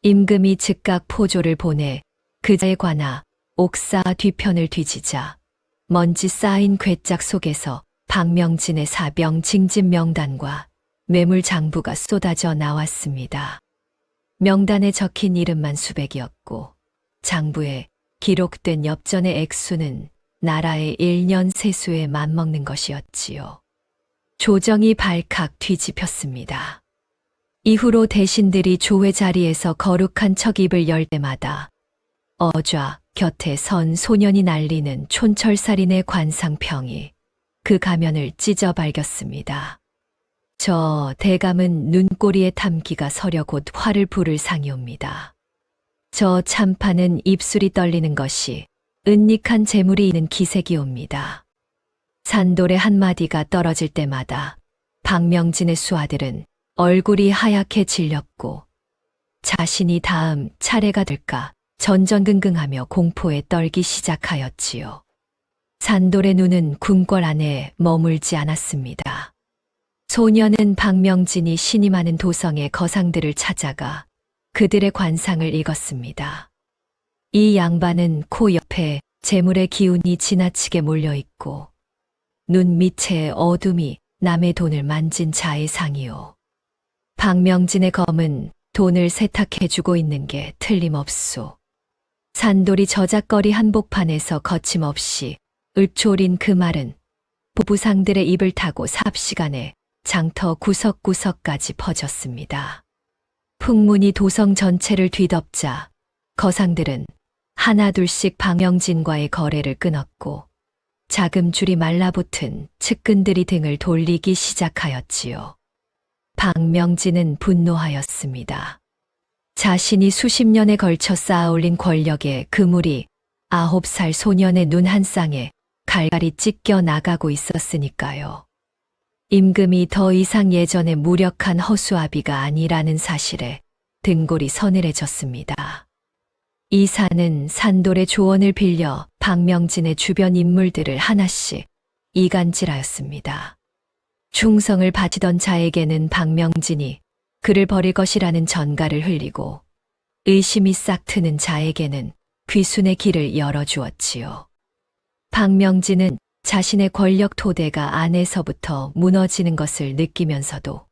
임금이 즉각 포조를 보내 그자에 관하 옥사 뒤편을 뒤지자 먼지 쌓인 괴짝 속에서 박명진의 사병 징집 명단과 매물 장부가 쏟아져 나왔습니다. 명단에 적힌 이름만 수백이었고 장부에 기록된 엽전의 액수는 나라의 1년 세수에 맞먹는 것이었지요. 조정이 발칵 뒤집혔습니다. 이후로 대신들이 조회 자리에서 거룩한 척입을 열 때마다 어좌 곁에 선 소년이 날리는 촌철살인의 관상평이 그 가면을 찢어 발겼습니다. 저 대감은 눈꼬리에 탐기가 서려 곧 화를 부를 상이옵니다. 저 참판은 입술이 떨리는 것이 은닉한 재물이 있는 기색이옵니다. 산돌의 한마디가 떨어질 때마다 박명진의 수하들은 얼굴이 하얗게 질렸고 자신이 다음 차례가 될까 전전긍긍하며 공포에 떨기 시작하였지요. 산돌의 눈은 궁궐 안에 머물지 않았습니다. 소년은 박명진이 신임하는 도성의 거상들을 찾아가 그들의 관상을 읽었습니다. 이 양반은 코 옆에 재물의 기운이 지나치게 몰려있고 눈 밑에 어둠이 남의 돈을 만진 자의 상이요. 박명진의 검은 돈을 세탁해주고 있는 게 틀림없소. 산돌이 저작거리 한복판에서 거침없이 읊조린 그 말은 보부상들의 입을 타고 삽시간에 장터 구석구석까지 퍼졌습니다. 풍문이 도성 전체를 뒤덮자 거상들은 하나둘씩 박명진과의 거래를 끊었고 자금줄이 말라붙은 측근들이 등을 돌리기 시작하였지요. 박명진은 분노하였습니다. 자신이 수십 년에 걸쳐 쌓아올린 권력의 그물이 9살 소년의 눈 한 쌍에 갈갈이 찢겨 나가고 있었으니까요. 임금이 더 이상 예전의 무력한 허수아비가 아니라는 사실에 등골이 서늘해졌습니다. 이사는 산돌의 조언을 빌려 박명진의 주변 인물들을 하나씩 이간질하였습니다. 충성을 바치던 자에게는 박명진이 그를 버릴 것이라는 전가를 흘리고 의심이 싹 트는 자에게는 귀순의 길을 열어주었지요. 박명진은 자신의 권력 토대가 안에서부터 무너지는 것을 느끼면서도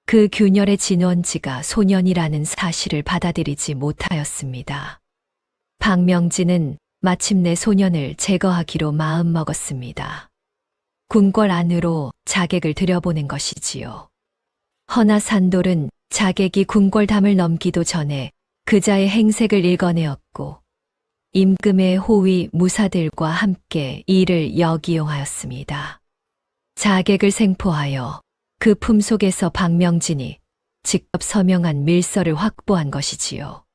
그 균열의 진원지가 소년이라는 사실을 받아들이지 못하였습니다. 박명진은 마침내 소년을 제거하기로 마음먹었습니다. 궁궐 안으로 자객을 들여보낸 것이지요. 허나 산돌은 자객이 궁궐담을 넘기도 전에 그자의 행색을 읽어내었고 임금의 호위 무사들과 함께 이를 역이용하였습니다. 자객을 생포하여 그 품속에서 박명진이 직접 서명한 밀서를 확보한 것이지요.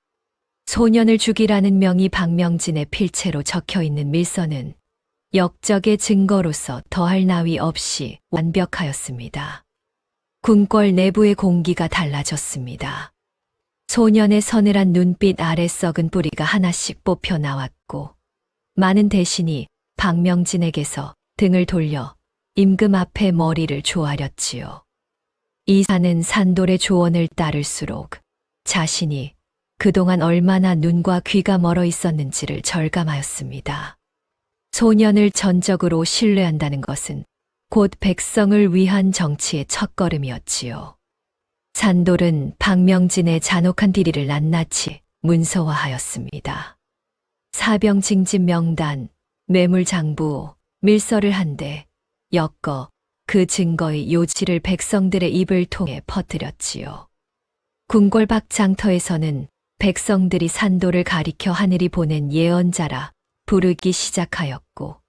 소년을 죽이라는 명이 박명진의 필체로 적혀있는 밀서는 역적의 증거로서 더할 나위 없이 완벽하였습니다. 궁궐 내부의 공기가 달라졌습니다. 소년의 서늘한 눈빛 아래 썩은 뿌리가 하나씩 뽑혀 나왔고 많은 대신이 박명진에게서 등을 돌려 임금 앞에 머리를 조아렸지요. 이사는 산돌의 조언을 따를수록 자신이 그동안 얼마나 눈과 귀가 멀어 있었는지를 절감하였습니다. 소년을 전적으로 신뢰한다는 것은 곧 백성을 위한 정치의 첫걸음이었지요. 산돌은 박명진의 잔혹한 비리를 낱낱이 문서화하였습니다. 사병 징집 명단, 매물장부, 밀서를 한데 엮어 그 증거의 요지를 백성들의 입을 통해 퍼뜨렸지요. 궁궐 밖 장터에서는 백성들이 산돌을 가리켜 하늘이 보낸 예언자라 부르기 시작하였고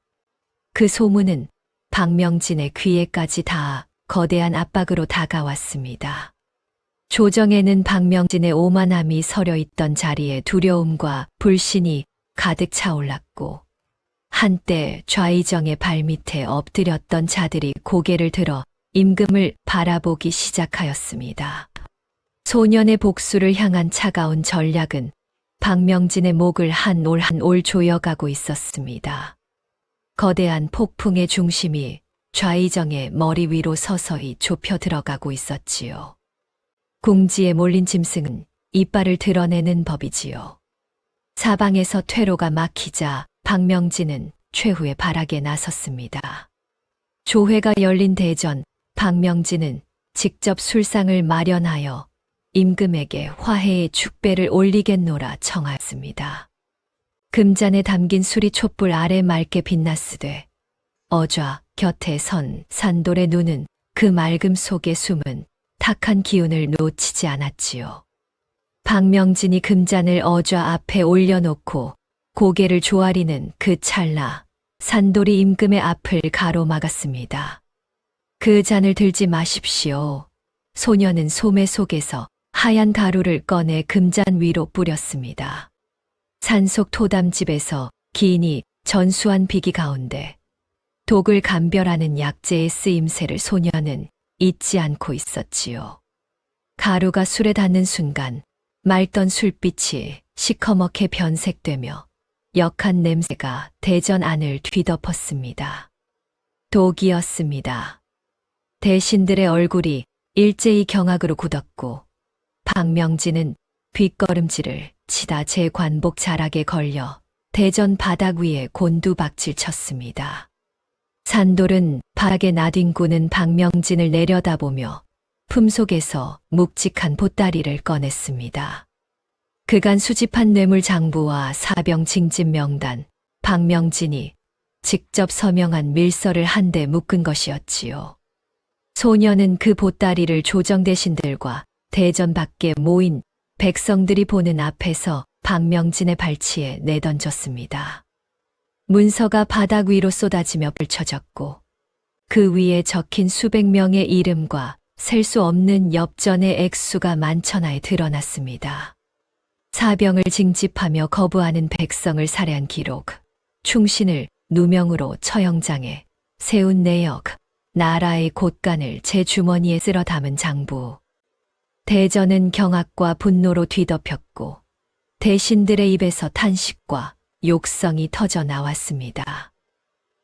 그 소문은 박명진의 귀에까지 닿아 거대한 압박으로 다가왔습니다. 조정에는 박명진의 오만함이 서려 있던 자리에 두려움과 불신이 가득 차올랐고 한때 좌의정의 발밑에 엎드렸던 자들이 고개를 들어 임금을 바라보기 시작하였습니다. 소년의 복수를 향한 차가운 전략은 박명진의 목을 한 올 한 올 조여가고 있었습니다. 거대한 폭풍의 중심이 좌의정의 머리 위로 서서히 좁혀 들어가고 있었지요. 궁지에 몰린 짐승은 이빨을 드러내는 법이지요. 사방에서 퇴로가 막히자 박명진은 최후의 발악에 나섰습니다. 조회가 열린 대전, 박명진은 직접 술상을 마련하여 임금에게 화해의 축배를 올리겠노라 청하였습니다. 금잔에 담긴 술이 촛불 아래 맑게 빛났으되 어좌 곁에 선 산돌의 눈은 그 맑음 속에 숨은 탁한 기운을 놓치지 않았지요. 박명진이 금잔을 어좌 앞에 올려놓고 고개를 조아리는 그 찰나 산돌이 임금의 앞을 가로막았습니다. 그 잔을 들지 마십시오. 소년은 소매 속에서 하얀 가루를 꺼내 금잔 위로 뿌렸습니다. 산속 토담집에서 기인이 전수한 비기 가운데 독을 감별하는 약재의 쓰임새를 소년은 잊지 않고 있었지요. 가루가 술에 닿는 순간 맑던 술빛이 시커멓게 변색되며 역한 냄새가 대전 안을 뒤덮었습니다. 독이었습니다. 대신들의 얼굴이 일제히 경악으로 굳었고 박명진은 뒷걸음질을 치다 제 관복 자락에 걸려 대전 바닥 위에 곤두박질 쳤습니다. 산돌은 바닥에 나뒹구는 박명진을 내려다보며 품속에서 묵직한 보따리를 꺼냈습니다. 그간 수집한 뇌물 장부와 사병 징집 명단, 박명진이 직접 서명한 밀서를 한데 묶은 것이었지요. 소년은 그 보따리를 조정 대신들과 대전 밖에 모인 백성들이 보는 앞에서 박명진의 발치에 내던졌습니다. 문서가 바닥 위로 쏟아지며 펼쳐졌고 그 위에 적힌 수백 명의 이름과 셀 수 없는 엽전의 액수가 만천하에 드러났습니다. 사병을 징집하며 거부하는 백성을 살해한 기록, 충신을 누명으로 처형장에 세운 내역, 나라의 곳간을 제 주머니에 쓸어 담은 장부. 대전은 경악과 분노로 뒤덮였고 대신들의 입에서 탄식과 욕성이 터져 나왔습니다.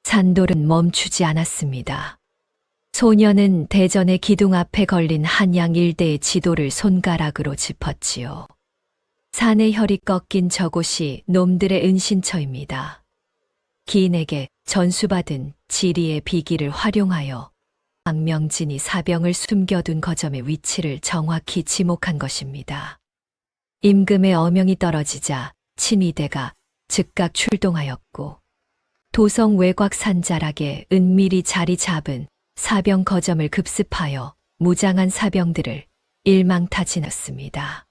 산돌은 멈추지 않았습니다. 소녀는 대전의 기둥 앞에 걸린 한양 일대의 지도를 손가락으로 짚었지요. 산의 혈이 꺾인 저곳이 놈들의 은신처입니다. 기인에게 전수받은 지리의 비기를 활용하여 박명진이 사병을 숨겨둔 거점의 위치를 정확히 지목한 것입니다. 임금의 어명이 떨어지자 친위대가 즉각 출동하였고 도성 외곽 산자락에 은밀히 자리 잡은 사병 거점을 급습하여 무장한 사병들을 일망타진했습니다.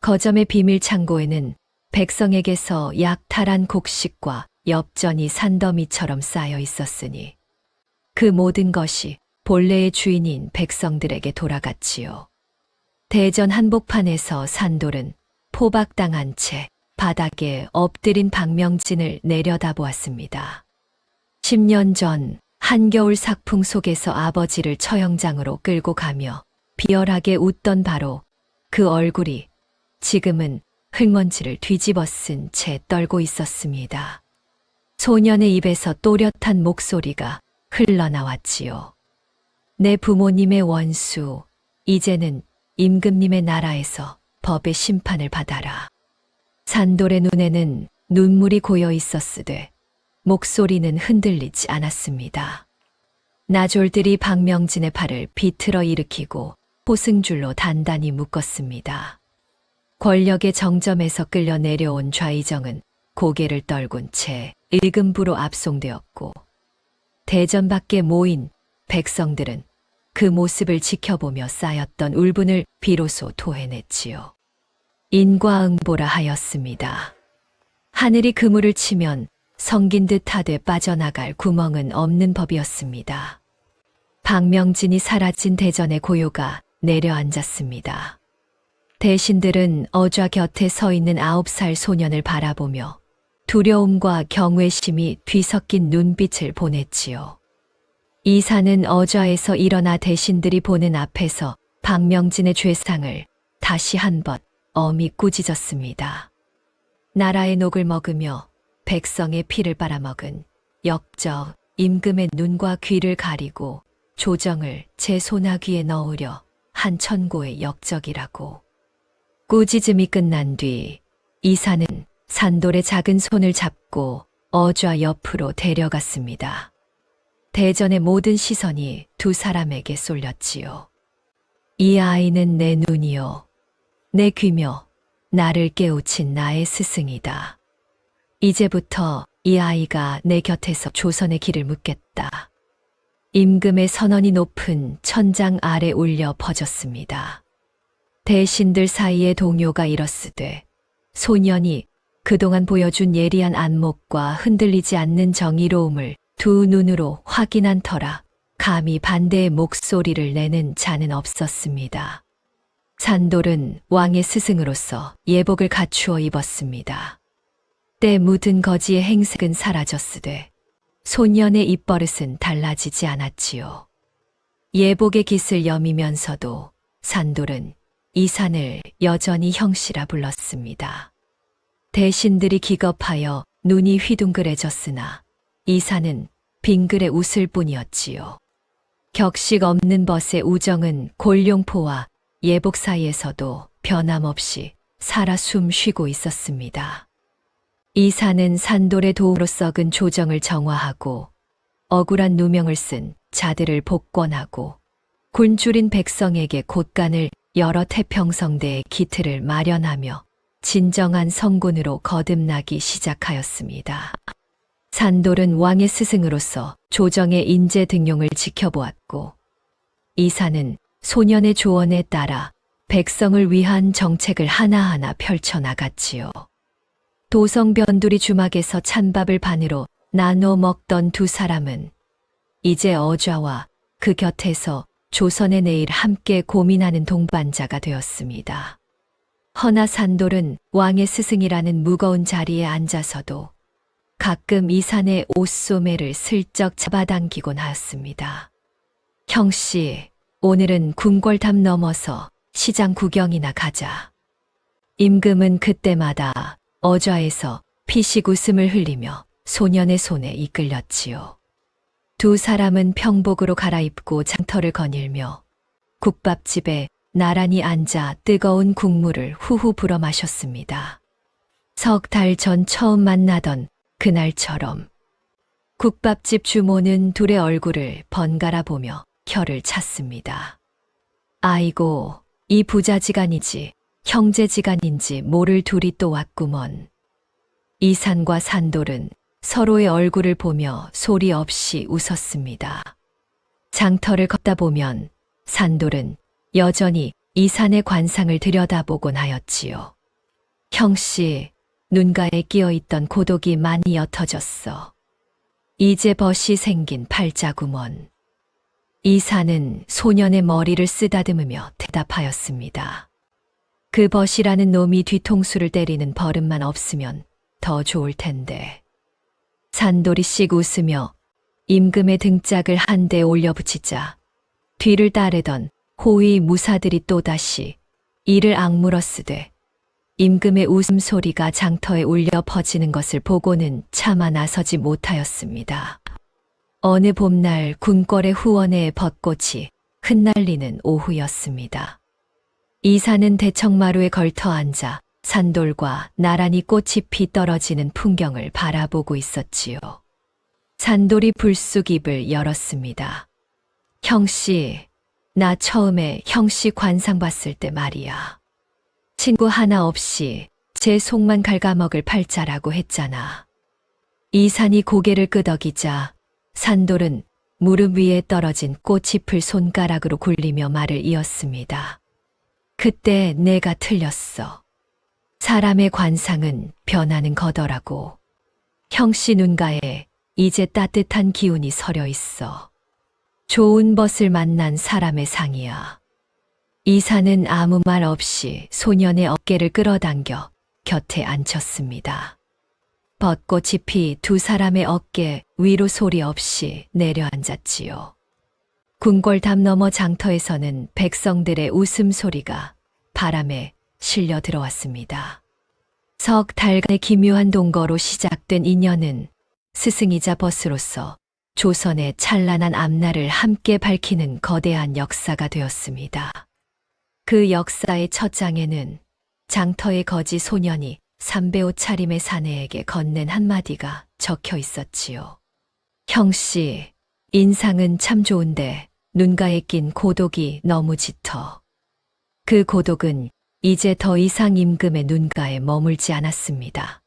거점의 비밀 창고에는 백성에게서 약탈한 곡식과 엽전이 산더미처럼 쌓여 있었으니 그 모든 것이 본래의 주인인 백성들에게 돌아갔지요. 대전 한복판에서 산돌은 포박당한 채 바닥에 엎드린 박명진을 내려다보았습니다. 10년 전 한겨울 삭풍 속에서 아버지를 처형장으로 끌고 가며 비열하게 웃던 바로 그 얼굴이 지금은 흙먼지를 뒤집어 쓴 채 떨고 있었습니다. 소년의 입에서 또렷한 목소리가 흘러나왔지요. 내 부모님의 원수, 이제는 임금님의 나라에서 법의 심판을 받아라. 산돌의 눈에는 눈물이 고여 있었으되 목소리는 흔들리지 않았습니다. 나졸들이 박명진의 팔을 비틀어 일으키고 포승줄로 단단히 묶었습니다. 권력의 정점에서 끌려 내려온 좌의정은 고개를 떨군 채 일금부로 압송되었고 대전 밖에 모인 백성들은 그 모습을 지켜보며 쌓였던 울분을 비로소 토해냈지요. 인과응보라 하였습니다. 하늘이 그물을 치면 성긴 듯 하되 빠져나갈 구멍은 없는 법이었습니다. 박명진이 사라진 대전의 고요가 내려앉았습니다. 대신들은 어좌 곁에 서 있는 9살 소년을 바라보며 두려움과 경외심이 뒤섞인 눈빛을 보냈지요. 이사는 어좌에서 일어나 대신들이 보는 앞에서 박명진의 죄상을 다시 한번 엄히 꾸짖었습니다. 나라의 녹을 먹으며 백성의 피를 빨아먹은 역적 임금의 눈과 귀를 가리고 조정을 제 소나귀에 넣으려 한 천고의 역적이라고. 꾸짖음이 끝난 뒤 이사는 산돌의 작은 손을 잡고 어좌 옆으로 데려갔습니다. 대전의 모든 시선이 두 사람에게 쏠렸지요. 이 아이는 내 눈이요, 내 귀며 나를 깨우친 나의 스승이다. 이제부터 이 아이가 내 곁에서 조선의 길을 묻겠다. 임금의 선언이 높은 천장 아래 울려 퍼졌습니다. 대신들 사이의 동요가 일었으되 소년이 그동안 보여준 예리한 안목과 흔들리지 않는 정의로움을 두 눈으로 확인한 터라 감히 반대의 목소리를 내는 자는 없었습니다. 산돌은 왕의 스승으로서 예복을 갖추어 입었습니다. 때 묻은 거지의 행색은 사라졌으되 소년의 입버릇은 달라지지 않았지요. 예복의 깃을 여미면서도 산돌은 이산을 여전히 형씨라 불렀습니다. 대신들이 기겁하여 눈이 휘둥그레졌으나 이산은 빙그레 웃을 뿐이었지요. 격식 없는 벗의 우정은 골룡포와 예복 사이에서도 변함없이 살아 숨 쉬고 있었습니다. 이산은 산돌의 도우로 썩은 조정을 정화하고 억울한 누명을 쓴 자들을 복권하고 굶주린 백성에게 곳간을 열어 태평성대의 기틀을 마련하며 진정한 성군으로 거듭나기 시작하였습니다. 산돌은 왕의 스승으로서 조정의 인재 등용을 지켜보았고 이사는 소년의 조언에 따라 백성을 위한 정책을 하나하나 펼쳐나갔지요. 도성 변두리 주막에서 찬밥을 반으로 나눠 먹던 두 사람은 이제 어좌와 그 곁에서 조선의 내일 함께 고민하는 동반자가 되었습니다. 허나 산돌은 왕의 스승이라는 무거운 자리에 앉아서도 가끔 이산의 옷소매를 슬쩍 잡아당기곤 하였습니다. 형씨, 오늘은 궁궐담 넘어서 시장 구경이나 가자. 임금은 그때마다 어좌에서 피식 웃음을 흘리며 소년의 손에 이끌렸지요. 두 사람은 평복으로 갈아입고 장터를 거닐며 국밥집에 나란히 앉아 뜨거운 국물을 후후 불어 마셨습니다. 석 달 전 처음 만나던 그날처럼 국밥집 주모는 둘의 얼굴을 번갈아 보며 혀를 찼습니다. 아이고, 이 부자지간이지 형제지간인지 모를 둘이 또 왔구먼. 이산과 산돌은 서로의 얼굴을 보며 소리 없이 웃었습니다. 장터를 걷다 보면 산돌은 여전히 이산의 관상을 들여다보곤 하였지요. 형씨, 눈가에 끼어있던 고독이 많이 옅어졌어. 이제 벗이 생긴 팔자구먼. 이산은 소년의 머리를 쓰다듬으며 대답하였습니다. 그 벗이라는 놈이 뒤통수를 때리는 버릇만 없으면 더 좋을 텐데. 산돌이 씩 웃으며 임금의 등짝을 한 대 올려붙이자 뒤를 따르던 호위 무사들이 또다시 이를 악물었으되 임금의 웃음소리가 장터에 울려 퍼지는 것을 보고는 차마 나서지 못하였습니다. 어느 봄날 궁궐의 후원의 벚꽃이 흩날리는 오후였습니다. 이산은 대청마루에 걸터 앉아 산돌과 나란히 꽃이 피 떨어지는 풍경을 바라보고 있었지요. 산돌이 불쑥 입을 열었습니다. 형씨, 나 처음에 형씨 관상 봤을 때 말이야. 친구 하나 없이 제 속만 갉아먹을 팔자라고 했잖아. 이산이 고개를 끄덕이자 산돌은 무릎 위에 떨어진 꽃잎을 손가락으로 굴리며 말을 이었습니다. 그때 내가 틀렸어. 사람의 관상은 변하는 거더라고. 형씨 눈가에 이제 따뜻한 기운이 서려 있어. 좋은 벗을 만난 사람의 상이야. 이산은 아무 말 없이 소년의 어깨를 끌어당겨 곁에 앉혔습니다. 벚꽃잎이 두 사람의 어깨 위로 소리 없이 내려앉았지요. 궁궐담 너머 장터에서는 백성들의 웃음소리가 바람에 실려 들어왔습니다. 석 달간의 기묘한 동거로 시작된 인연은 스승이자 벗으로서 조선의 찬란한 앞날을 함께 밝히는 거대한 역사가 되었습니다. 그 역사의 첫 장에는 장터의 거지 소년이 삼배옷 차림의 사내에게 건넨 한마디가 적혀 있었지요. 형씨, 인상은 참 좋은데 눈가에 낀 고독이 너무 짙어. 그 고독은 이제 더 이상 임금의 눈가에 머물지 않았습니다.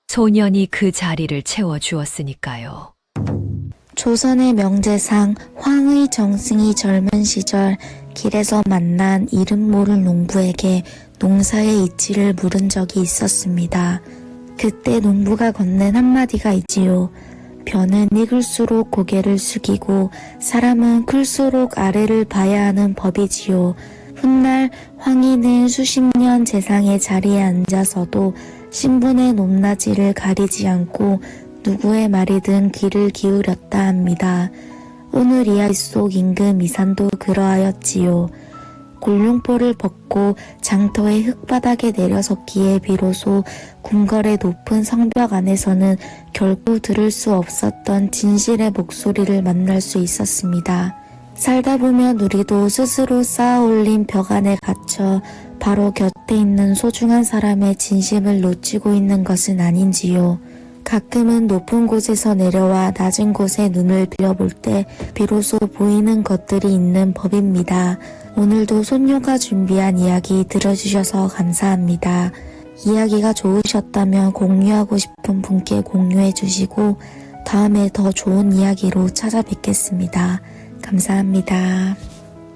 소년이 그 자리를 채워주었으니까요. 조선의 명제상 황의 정승이 젊은 시절 길에서 만난 이름 모를 농부에게 농사의 이치를 물은 적이 있었습니다. 그때 농부가 건넨 한마디가 있지요. 변은 익을수록 고개를 숙이고 사람은 클수록 아래를 봐야 하는 법이지요. 훗날 황희는 수십 년 재상의 자리에 앉아서도 신분의 높낮이를 가리지 않고 누구의 말이든 귀를 기울였다 합니다. 오늘 이야기 속 임금 이산도 그러하였지요. 골룡포를 벗고 장터의 흙바닥에 내려섰기에 비로소 궁궐의 높은 성벽 안에서는 결코 들을 수 없었던 진실의 목소리를 만날 수 있었습니다. 살다 보면 우리도 스스로 쌓아올린 벽 안에 갇혀 바로 곁에 있는 소중한 사람의 진심을 놓치고 있는 것은 아닌지요. 가끔은 높은 곳에서 내려와 낮은 곳에 눈을 빌려볼 때 비로소 보이는 것들이 있는 법입니다. 오늘도 손녀가 준비한 이야기 들어주셔서 감사합니다. 이야기가 좋으셨다면 공유하고 싶은 분께 공유해 주시고 다음에 더 좋은 이야기로 찾아뵙겠습니다. 감사합니다.